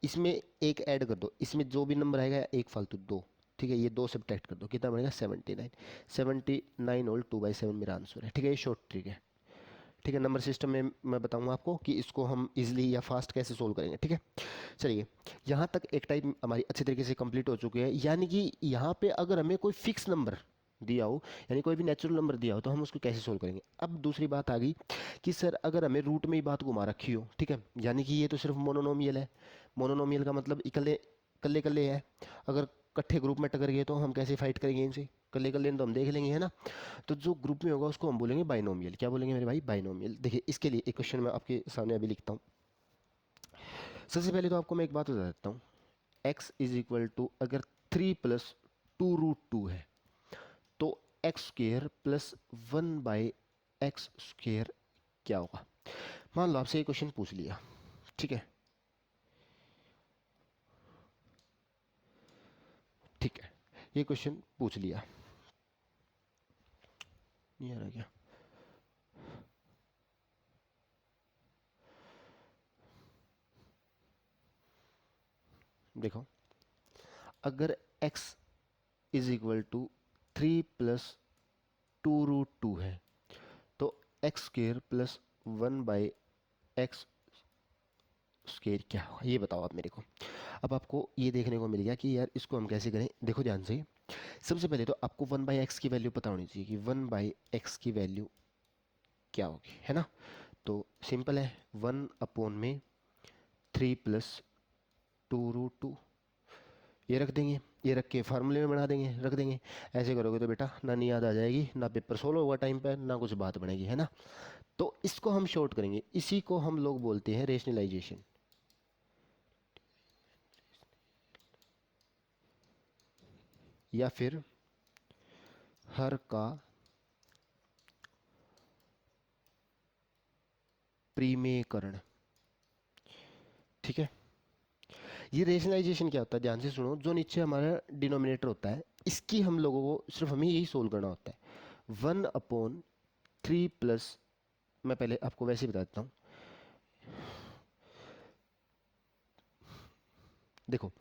इसमें एक ऐड कर दो, इसमें जो भी नंबर आएगा एक फालतू 2। ठीक है, ये 2 सब्ट्रैक्ट कर दो, कितना बनेगा? 79। 79 होल 2/7 मेरा आंसर है। ठीक है, ये शॉर्ट ट्रिक है। ठीक है, नंबर सिस्टम में मैं बताऊंगा आपको कि इसको हम इजीली या फास्ट कैसे सोल्व करेंगे। ठीक है, चलिए यहाँ तक एक टाइप हमारी अच्छे तरीके से कंप्लीट हो चुकी है। यानी कि यहाँ पे अगर हमें कोई फिक्स नंबर दिया हो, यानी कोई भी नेचुरल नंबर दिया हो, तो हम उसको कैसे सोल्व करेंगे। अब दूसरी बात आ गई कि सर अगर हमें रूट में ही बात घुमा रखी हो, ठीक है, यानी कि ये तो सिर्फ मोनोनोमियल है। मोनोनोमियल का मतलब इकल्ले कल्ले कल्ले है, अगर इकट्ठे ग्रुप में टकर गए तो हम कैसे फाइट करेंगे इनसे? कल्ले कल्ले तो हम देख लेंगे, है ना। तो जो ग्रुप में होगा उसको हम बोलेंगे बाइनोमियल। क्या बोलेंगे मेरे भाई? बाइनोमियल। देखिए इसके लिए एक क्वेश्चन मैं आपके सामने अभी लिखता हूँ। सबसे पहले तो आपको मैं एक बात बता देता हूँ, x इज इक्वल टू अगर 3 प्लस 2√2 है, तो x square plus 1/x square क्या होगा? मान लो आपसे ये क्वेश्चन पूछ लिया, ठीक है, ठीक है, ये क्वेश्चन पूछ लिया, नहीं आ रहा क्या? देखो अगर x is equal to 3 plus 2√2 है, तो x square plus 1/x square क्या होगा, ये बताओ आप मेरे को। अब आपको ये देखने को मिल गया कि यार इसको हम कैसे करें। देखो ध्यान से, सबसे पहले तो आपको 1/x की वैल्यू पता होनी चाहिए कि 1/x की वैल्यू क्या होगी, है ना। तो सिंपल है, 1/में 3 प्लस 2√2 ये रख देंगे, ये रख के फार्मूले में बना देंगे, रख देंगे। ऐसे करोगे तो बेटा ना नी याद आ जाएगी, ना पेपर सोल्व होगा टाइम पर, ना कुछ बात बनेगी, है ना। तो इसको हम शॉर्ट करेंगे, इसी को हम लोग बोलते हैं रेशनलाइजेशन, या फिर हर का प्रीमेयकरण। ठीक है, ये रेशनलाइजेशन क्या होता है? ध्यान से सुनो, जो नीचे हमारा डिनोमिनेटर होता है, इसकी हम लोगों को सिर्फ हमें यही सोल्व करना होता है। 1/3 प्लस, मैं पहले आपको वैसे ही बता देता हूँ। देखो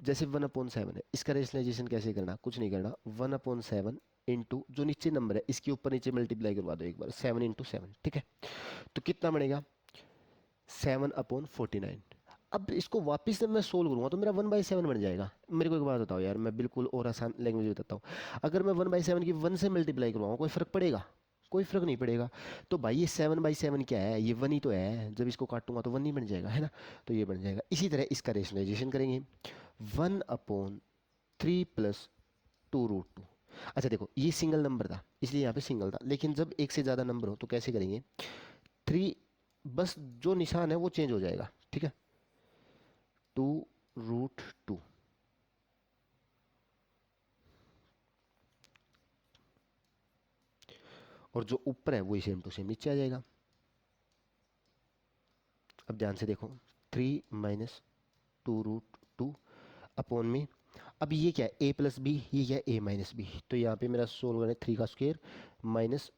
जैसे 1/7 है, इसका रेशनलाइजेशन कैसे करना? कुछ नहीं करना, 1/7 इंटू जो नीचे नंबर है इसके ऊपर नीचे मल्टीप्लाई करवा दो एक बार, 7 इंटू 7। ठीक है, तो कितना बनेगा? 7/49। अब इसको वापस से मैं सोल्व करूंगा तो मेरा 1/7 बन जाएगा। मेरे को एक बात बताओ यार, मैं बिल्कुल और आसान लैंग्वेज बताता हूँ, अगर मैं 1/7 की 1 से मल्टीप्लाई करवाऊँ कोई फर्क पड़ेगा? कोई फर्क नहीं पड़ेगा। तो भाई ये 7/7 क्या है, ये 1 ही तो है, जब इसको काटूंगा तो 1 ही बन जाएगा, है ना। तो ये बन जाएगा। इसी तरह इसका रेशनलाइजेशन करेंगे, 1/3 प्लस 2√2। अच्छा देखो ये सिंगल नंबर था इसलिए यहाँ पे सिंगल था, लेकिन जब एक से ज़्यादा नंबर हो तो कैसे करेंगे, 3, बस जो निशान है वो चेंज हो जाएगा, ठीक है। 2√2, और जो ऊपर है वही सेम टू सेम नीचे आ जाएगा। अब ध्यान से देखो, 3 - 2√2 अपॉन में, अब ये क्या है, ए प्लस बी, ये क्या है, ए माइनस बी। तो यहाँ पे मेरा सोल्व करना है 3 का स्क्वायर माइनस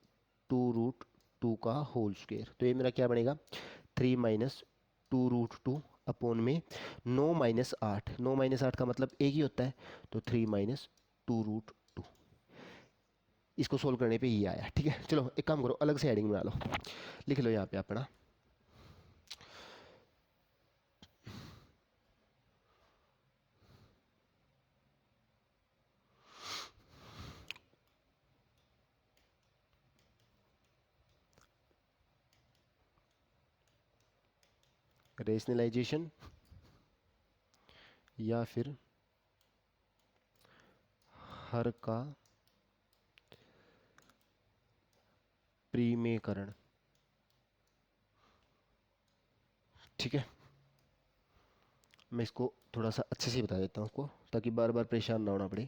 2√2 का होल स्क्वायर। तो ये मेरा क्या बनेगा, 3 - 2√2 अपॉन में 9 - 8, 9 - 8 का मतलब एक ही होता है, तो 3 - 2√2। इसको सोल्व करने पे ये आया, ठीक है। चलो एक काम करो, अलग से हेडिंग बना लो, लिख लो यहाँ पे अपना रेशनलाइजेशन या फिर हर का प्रीमेयकरण, ठीक है। मैं इसको थोड़ा सा अच्छे से बता देता हूँ आपको, ताकि बार बार परेशान ना होना पड़े।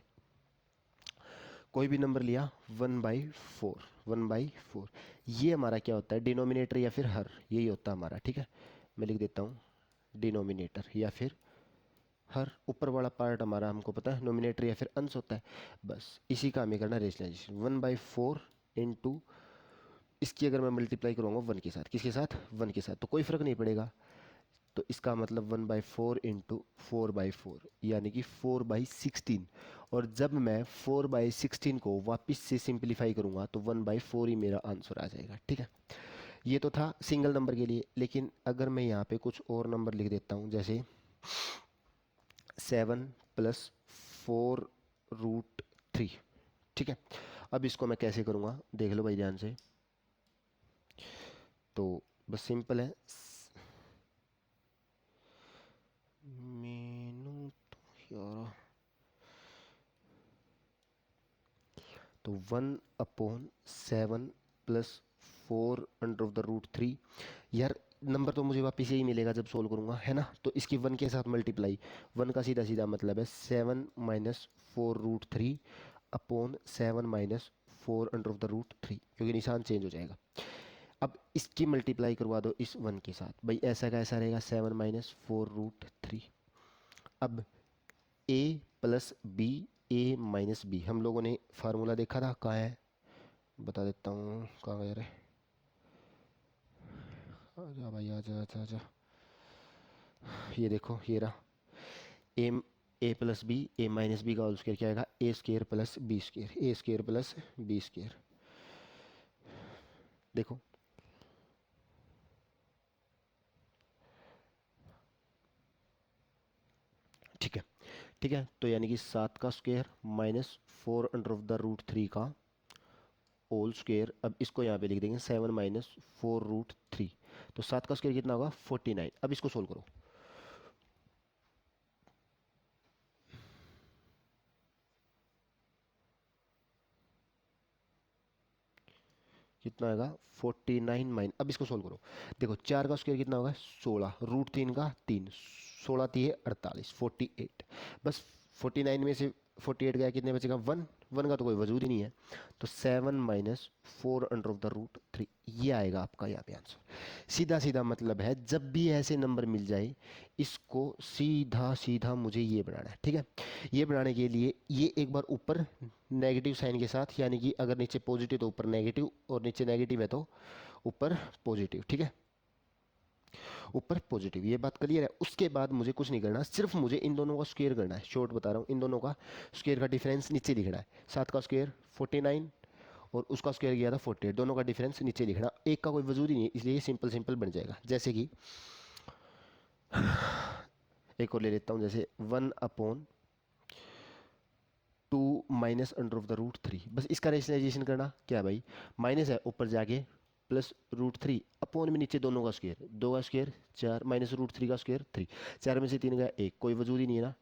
कोई भी नंबर लिया 1/4, 1/4, ये हमारा क्या होता है, डिनोमिनेटर या फिर हर, यही होता है हमारा, ठीक है। मैं लिख देता हूँ डिनोमिनेटर या फिर हर, ऊपर वाला पार्ट हमारा हमको पता है नोमिनेटर या फिर अंश होता है, बस इसी का हमें करना रेशनलाइजेशन। 1/4 इंटू, इसकी अगर मैं मल्टीप्लाई करूँगा 1 के साथ, किसके साथ, 1 के साथ, तो कोई फ़र्क नहीं पड़ेगा। तो इसका मतलब 1/4 इंटू 4/4 यानी कि 4/16। और जब मैं 4/16 को वापस से सिंप्लीफाई करूँगा तो 1/4 ही मेरा आंसर आ जाएगा, ठीक है। ये तो था सिंगल नंबर के लिए, लेकिन अगर मैं यहाँ पे कुछ और नंबर लिख देता हूँ, जैसे 7 + 4√3, ठीक है। अब इसको मैं कैसे करूँगा देख लो भाई ध्यान से। तो बस सिंपल है, मीनू तो यार, तो 1/7 + 4√3, यार नंबर तो मुझे वापस यही मिलेगा जब सोल्व करूंगा, है ना। तो इसकी 1 के साथ मल्टीप्लाई, 1 का सीधा सीधा मतलब है 7 - 4√3 अपॉन 7 - 4√3, क्योंकि निशान चेंज हो जाएगा। अब इसकी मल्टीप्लाई करवा दो इस 1 के साथ, भाई ऐसा का ऐसा रहेगा 7 - 4√3। अब ए प्लस बी, ए माइनस बी, हम लोगों ने फार्मूला देखा था, कहाँ है बता देता हूँ, कहाँ गया रे, आजा भाई आजा आजा आजा, ये देखो ये रहा, ए, ए प्लस बी, ए माइनस बी का होल स्क्वायर क्या आएगा, ए स्क्वायर प्लस बी स्क्वायर, ए स्क्वायर प्लस बी स्क्वायर, देखो। ठीक है, ठीक है, तो यानी कि 7 का स्क्वायर माइनस 4√3 का होल स्क्वायर। अब इसको यहाँ पे लिख देंगे 7 - 4√3, तो 7 का स्क्वायर कितना होगा 49। अब इसको सोल्व करो, कितना आएगा 49 माइन, अब इसको सोल्व करो, देखो 4 का स्क्वायर कितना होगा 16, √3 का 3, 16 3 48, 48, बस 49 में से 48 गया, कितने बचेगा 1, 1 का तो कोई वजूद ही नहीं है, तो 7 - 4√3, ये आएगा आपका यहाँ पे आंसर। सीधा सीधा मतलब है, जब भी ऐसे नंबर मिल जाए इसको सीधा सीधा मुझे ये बनाना है, ठीक है। ये बनाने के लिए ये एक बार ऊपर नेगेटिव साइन के साथ, यानी कि अगर नीचे पॉजिटिव तो ऊपर नेगेटिव, और नीचे नेगेटिव है तो ऊपर पॉजिटिव, ठीक है, ऊपर पॉजिटिव, ये बात क्लियर है। उसके बाद मुझे कुछ नहीं करना, सिर्फ मुझे इन दोनों का स्क्वायर करना है, शॉर्ट बता रहा हूँ, इन दोनों का स्क्वायर का डिफरेंस नीचे लिखना है। 7 का स्क्वायर 49 और उसका स्क्वायर गया था 48, दोनों का डिफरेंस नीचे लिखना, एक का कोई वजूद ही नहीं है, इसलिए सिंपल सिंपल बन जाएगा। जैसे कि एक और ले लेता हूँ, जैसे 1/4 2 minus under of the root 3। बस इसका रेशनलाइजेशन करना क्या है भाई, माइनस है ऊपर जाके प्लस रूट 3 अपॉन में नीचे दोनों का स्क्वायर, 2 का स्क्वायर 4 माइनस रूट 3 का स्क्वायर 3, 4 में से 3 गया 1, कोई वजूद ही नहीं है ना,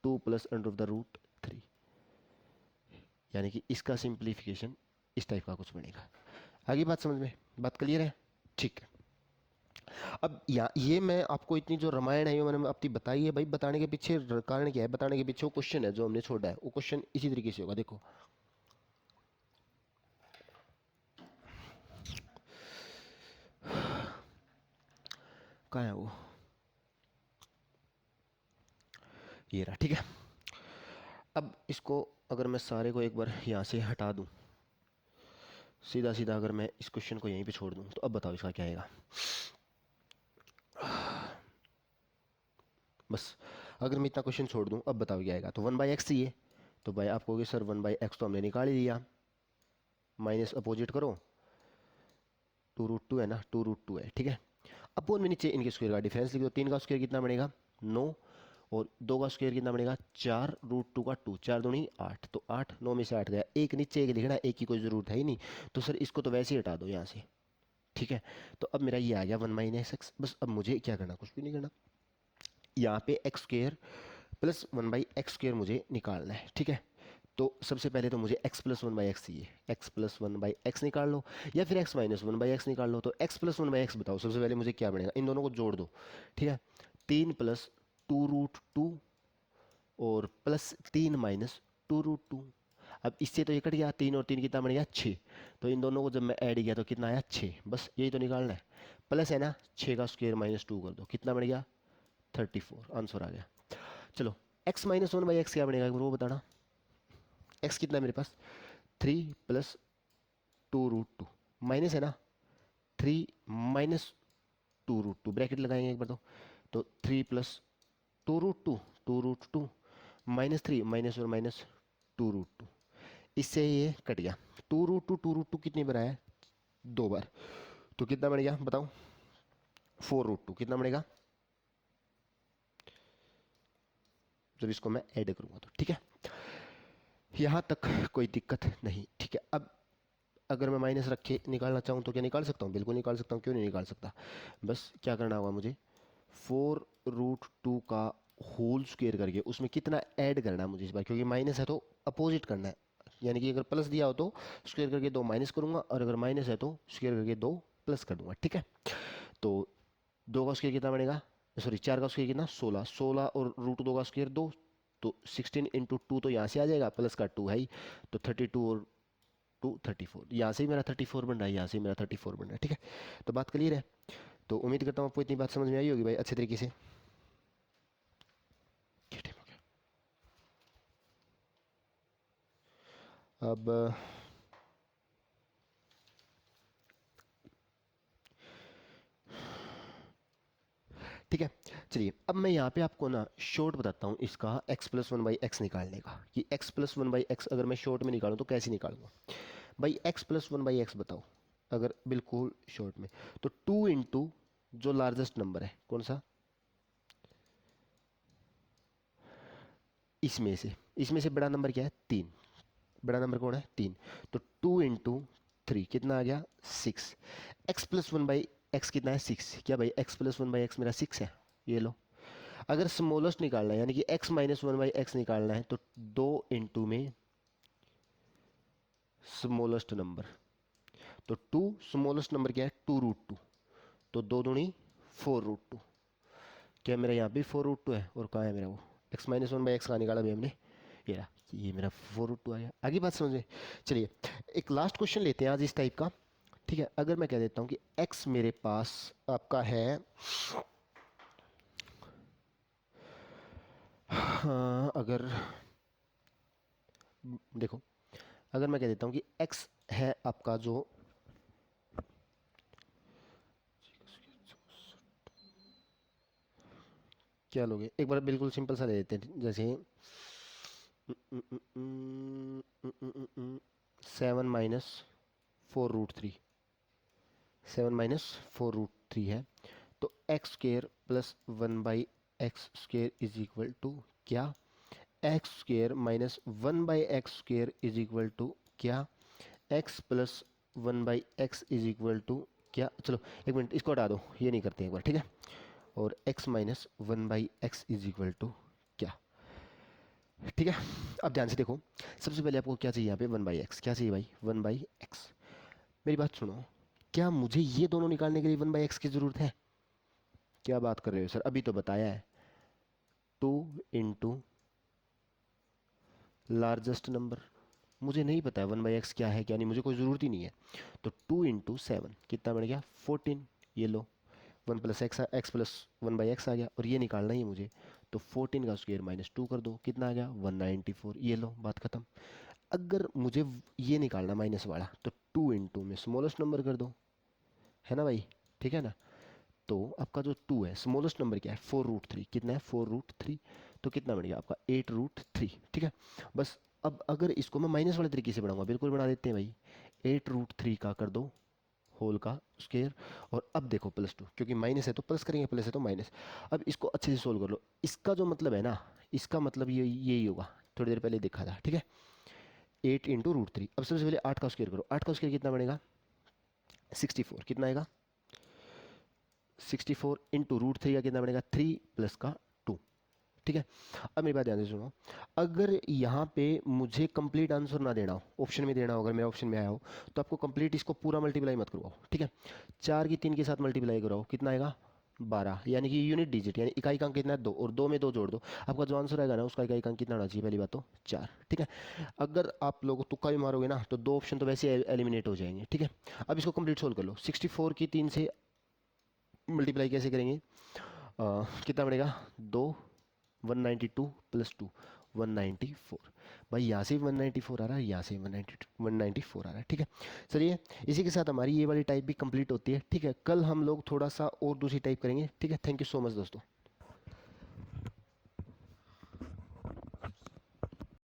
2 plus under of the root 3। यानी कि इसका सिंप्लीफिकेशन इस टाइप का कुछ बनेगा। आगे बात समझ में, बात क्लियर है? ठीक है। अब ये मैं आपको इतनी जो रामायण है ये मैंने आपकी बताई है भाई, बताने के पीछे कारण क्या है, बताने के पीछे वो क्वेश्चन है जो हमने छोड़ा है, वो क्वेश्चन इसी तरीके से होगा। देखो कहाँ है वो, ये रहा। ठीक है, अब इसको अगर मैं सारे को एक बार यहाँ से हटा दूँ, सीधा सीधा अगर मैं इस क्वेश्चन को यहीं पे छोड़ दूँ, तो अब बताओ इसका क्या आएगा। बस अगर मैं इतना क्वेश्चन छोड़ दूँ, अब बताओ क्या आएगा। तो 1/x चाहिए, तो भाई आप कहोगे सर 1/x तो हमने निकाल ही दिया, माइनस अपोजिट करो, 2√2 है ना, 2√2 है। ठीक है, अपोन में नीचे इनके स्क्वायर का डिफरेंस लिख दो, 3 का स्क्वायर कितना बनेगा 9, और 2 का स्क्वायर कितना बनेगा 4√2 का 2, 4 दूनी 8, तो 8, 9 में से 8 गया, एक नीचे एक लिखना, एक की कोई ज़रूरत है ही नहीं, तो सर इसको तो वैसे ही हटा दो यहाँ से। ठीक है, तो अब मेरा ये आ गया 1 - x। बस अब मुझे क्या करना, कुछ भी नहीं करना, यहाँ पे एक्स स्क्वायर प्लस 1/x² मुझे निकालना है। ठीक है, तो सबसे पहले तो मुझे x प्लस 1/x चाहिए, x प्लस 1/x निकाल लो, या फिर x माइनस 1/x निकाल लो। तो x प्लस 1/x बताओ, सबसे पहले मुझे क्या बनेगा, इन दोनों को जोड़ दो। ठीक है, 3 प्लस 2√2 और प्लस 3 माइनस 2√2। अब इससे तो ये कट गया, 3 और 3 कितना बन गया 6, तो इन दोनों को जब मैं ऐड किया तो कितना आया 6, बस यही तो निकालना है। प्लस है ना, 6 का स्क्वायर माइनस 2 कर दो, कितना बन गया 34, आंसर आ गया। चलो x माइनस 1/x क्या बनेगा एक बार वो बताना। x कितना है मेरे पास 3 प्लस 2√2, माइनस है ना 3 माइनस 2√2, ब्रैकेट लगाएंगे एक बार तो 3 प्लस 2√2 माइनस 3 माइनस और माइनस 2√2, इससे ये कट गया। 2√2 कितनी बार आया, 2 बार, तो कितना बन गया बताओ 4√2, कितना बनेगा जब इसको मैं ऐड करूंगा तो। ठीक है, यहाँ तक कोई दिक्कत नहीं। ठीक है, अब अगर मैं माइनस रख के निकालना चाहूँ तो क्या निकाल सकता हूँ, बिल्कुल निकाल सकता हूँ, क्यों नहीं निकाल सकता। बस क्या करना होगा मुझे, 4√2 का होल स्क्वायर करके उसमें कितना ऐड करना है मुझे इस बार, क्योंकि माइनस है तो अपोजिट करना है, यानी कि अगर प्लस दिया हो तो स्क्वायर करके 2 माइनस करूंगा, और अगर माइनस है तो स्क्वायर करके 2 प्लस कर दूंगा। ठीक है, तो 2 का स्क्वायर कितना बनेगा, सॉरी 4 का स्क्वायर कितना 16, 16 और √2 का स्क्वायर 2, तो 16 इंटू 2 तो यहाँ से आ जाएगा, प्लस का 2 है ही, तो 32 और 2 34, यहाँ से ही मेरा 34 बन रहा है, यहाँ से ही मेरा 34 बन रहा है। ठीक है, तो बात क्लियर है, तो उम्मीद करता हूँ आपको इतनी बात समझ में आई होगी भाई अच्छे तरीके से। ठीक है, अब ठीक है, चलिए अब मैं यहाँ पे आपको ना शॉर्ट बताता हूँ इसका x प्लस 1/x निकालने का, कि x प्लस 1/x अगर मैं शॉर्ट में निकालूँ तो कैसे निकालूंगा भाई। x प्लस 1/x बताओ अगर बिल्कुल शॉर्ट में, तो 2 इंटू जो लार्जेस्ट नंबर है कौन सा, इसमें से बड़ा नंबर क्या है 3, बड़ा नंबर कौन है 3, तो 2 इंटू 3 कितना आ गया 6, x प्लस 1/x कितना है 6, क्या भाई x प्लस 1/x मेरा 6 है, ये लो। अगर स्मॉलेस्ट निकालना है यानी कि x माइनस 1/x निकालना है, तो 2 इंटू में स्मॉलेस्ट नंबर, तो 2 स्मॉलेस्ट नंबर क्या है 2√2, तो 2 दूनी 4√2, क्या मेरा यहाँ भी 4√2 है, और कहाँ है मेरा वो x माइनस 1/x का निकाला भी हमने, ये रहा, ये मेरा 4√2 आ गया। आगे बात समझे, चलिए एक लास्ट क्वेश्चन लेते हैं आज इस टाइप का। ठीक है, अगर मैं कह देता हूँ कि x मेरे पास आपका है, हाँ अगर देखो, अगर मैं कह देता हूँ कि x है आपका जो, क्या लोगे एक बार बिल्कुल सिंपल सा ले लेते हैं, जैसे 7 - 4√3, 7 - 4√3 है, तो x square plus 1/x square is equal to क्या, x square minus 1/x² is equal to क्या, x plus 1/x is equal to क्या। चलो एक मिनट इसको हटा दो, ये नहीं करते एक बार, ठीक है। और x minus 1/x is equal to क्या, ठीक है। अब ध्यान से देखो, सबसे पहले आपको क्या चाहिए यहाँ पे, 1/x। क्या चाहिए भाई, 1/x। मेरी बात सुनो, क्या मुझे ये दोनों निकालने के लिए 1/x की ज़रूरत है? क्या बात कर रहे हो सर, अभी तो बताया है 2 इंटू लार्जेस्ट नंबर। मुझे नहीं पता है 1/x क्या है क्या नहीं, मुझे कोई ज़रूरत ही नहीं है। तो 2 इंटू 7 कितना बन गया, 14। ये लो 1 प्लस एक्स प्लस 1/x आ गया, और ये निकालना ही है मुझे। तो 14 का स्क्वायर माइनस 2 कर दो, कितना आ गया 194। ये लो बात खत्म। अगर मुझे ये निकालना माइनस वाला, तो 2 इंटू में स्मॉलेस्ट नंबर कर दो, है ना भाई, ठीक है ना। तो आपका जो 2 है, स्मॉलेस्ट नंबर क्या है, 4√3। कितना है, 4√3। तो कितना बन गया आपका 8√3, ठीक है। बस अब अगर इसको मैं माइनस वाले तरीके से बढ़ाऊंगा, बिल्कुल बना देते हैं भाई, 8√3 का कर दो होल का स्क्वायर। और अब देखो +2, क्योंकि माइनस है तो प्लस करेंगे, प्लस है तो माइनस। अब इसको अच्छे से सोल्व कर लो। इसका जो मतलब है ना, इसका मतलब ये यही होगा, थोड़ी देर पहले देखा था, ठीक है। 8 इंटू √3। अब सबसे पहले 8 का स्क्वायर करो, 8 का स्क्वायर कितना बनेगा 64। कितना आएगा 64 इंटू √3 का कितना बनेगा 3 प्लस का 2, ठीक है। अब मेरी बात ध्यान से सुनो, अगर यहाँ पे मुझे कंप्लीट आंसर ना देना हो, ऑप्शन में देना हो, अगर मेरा ऑप्शन में आया हो, तो आपको कंप्लीट इसको पूरा मल्टीप्लाई मत करवाओ, ठीक है। 4 की 3 के साथ मल्टीप्लाई कराओ, कितना आएगा 12, यानी कि यूनिट डिजिट, यानी इकाई अंक कितना है 2, और 2 में 2 जोड़ दो। आपका जो आंसर आएगा ना, उसका इकाई अंक कितना होना चाहिए, पहली बात तो 4, ठीक है। अगर आप लोग तुक्का भी मारोगे ना, तो 2 ऑप्शन तो वैसे एलिमिनेट हो जाएंगे, ठीक है। अब इसको कंप्लीट सोल्व कर लो। 64 की 3 से मल्टीप्लाई कैसे करेंगे, कितना बनेगा 2, 192 प्लस 2 194। भाई यहाँ से 194 आ रहा है, यहाँ से 194 आ रहा है, ठीक है। चलिए इसी के साथ हमारी ये वाली टाइप भी कंप्लीट होती है, ठीक है। कल हम लोग थोड़ा सा और दूसरी टाइप करेंगे, ठीक है। थैंक यू सो मच दोस्तों।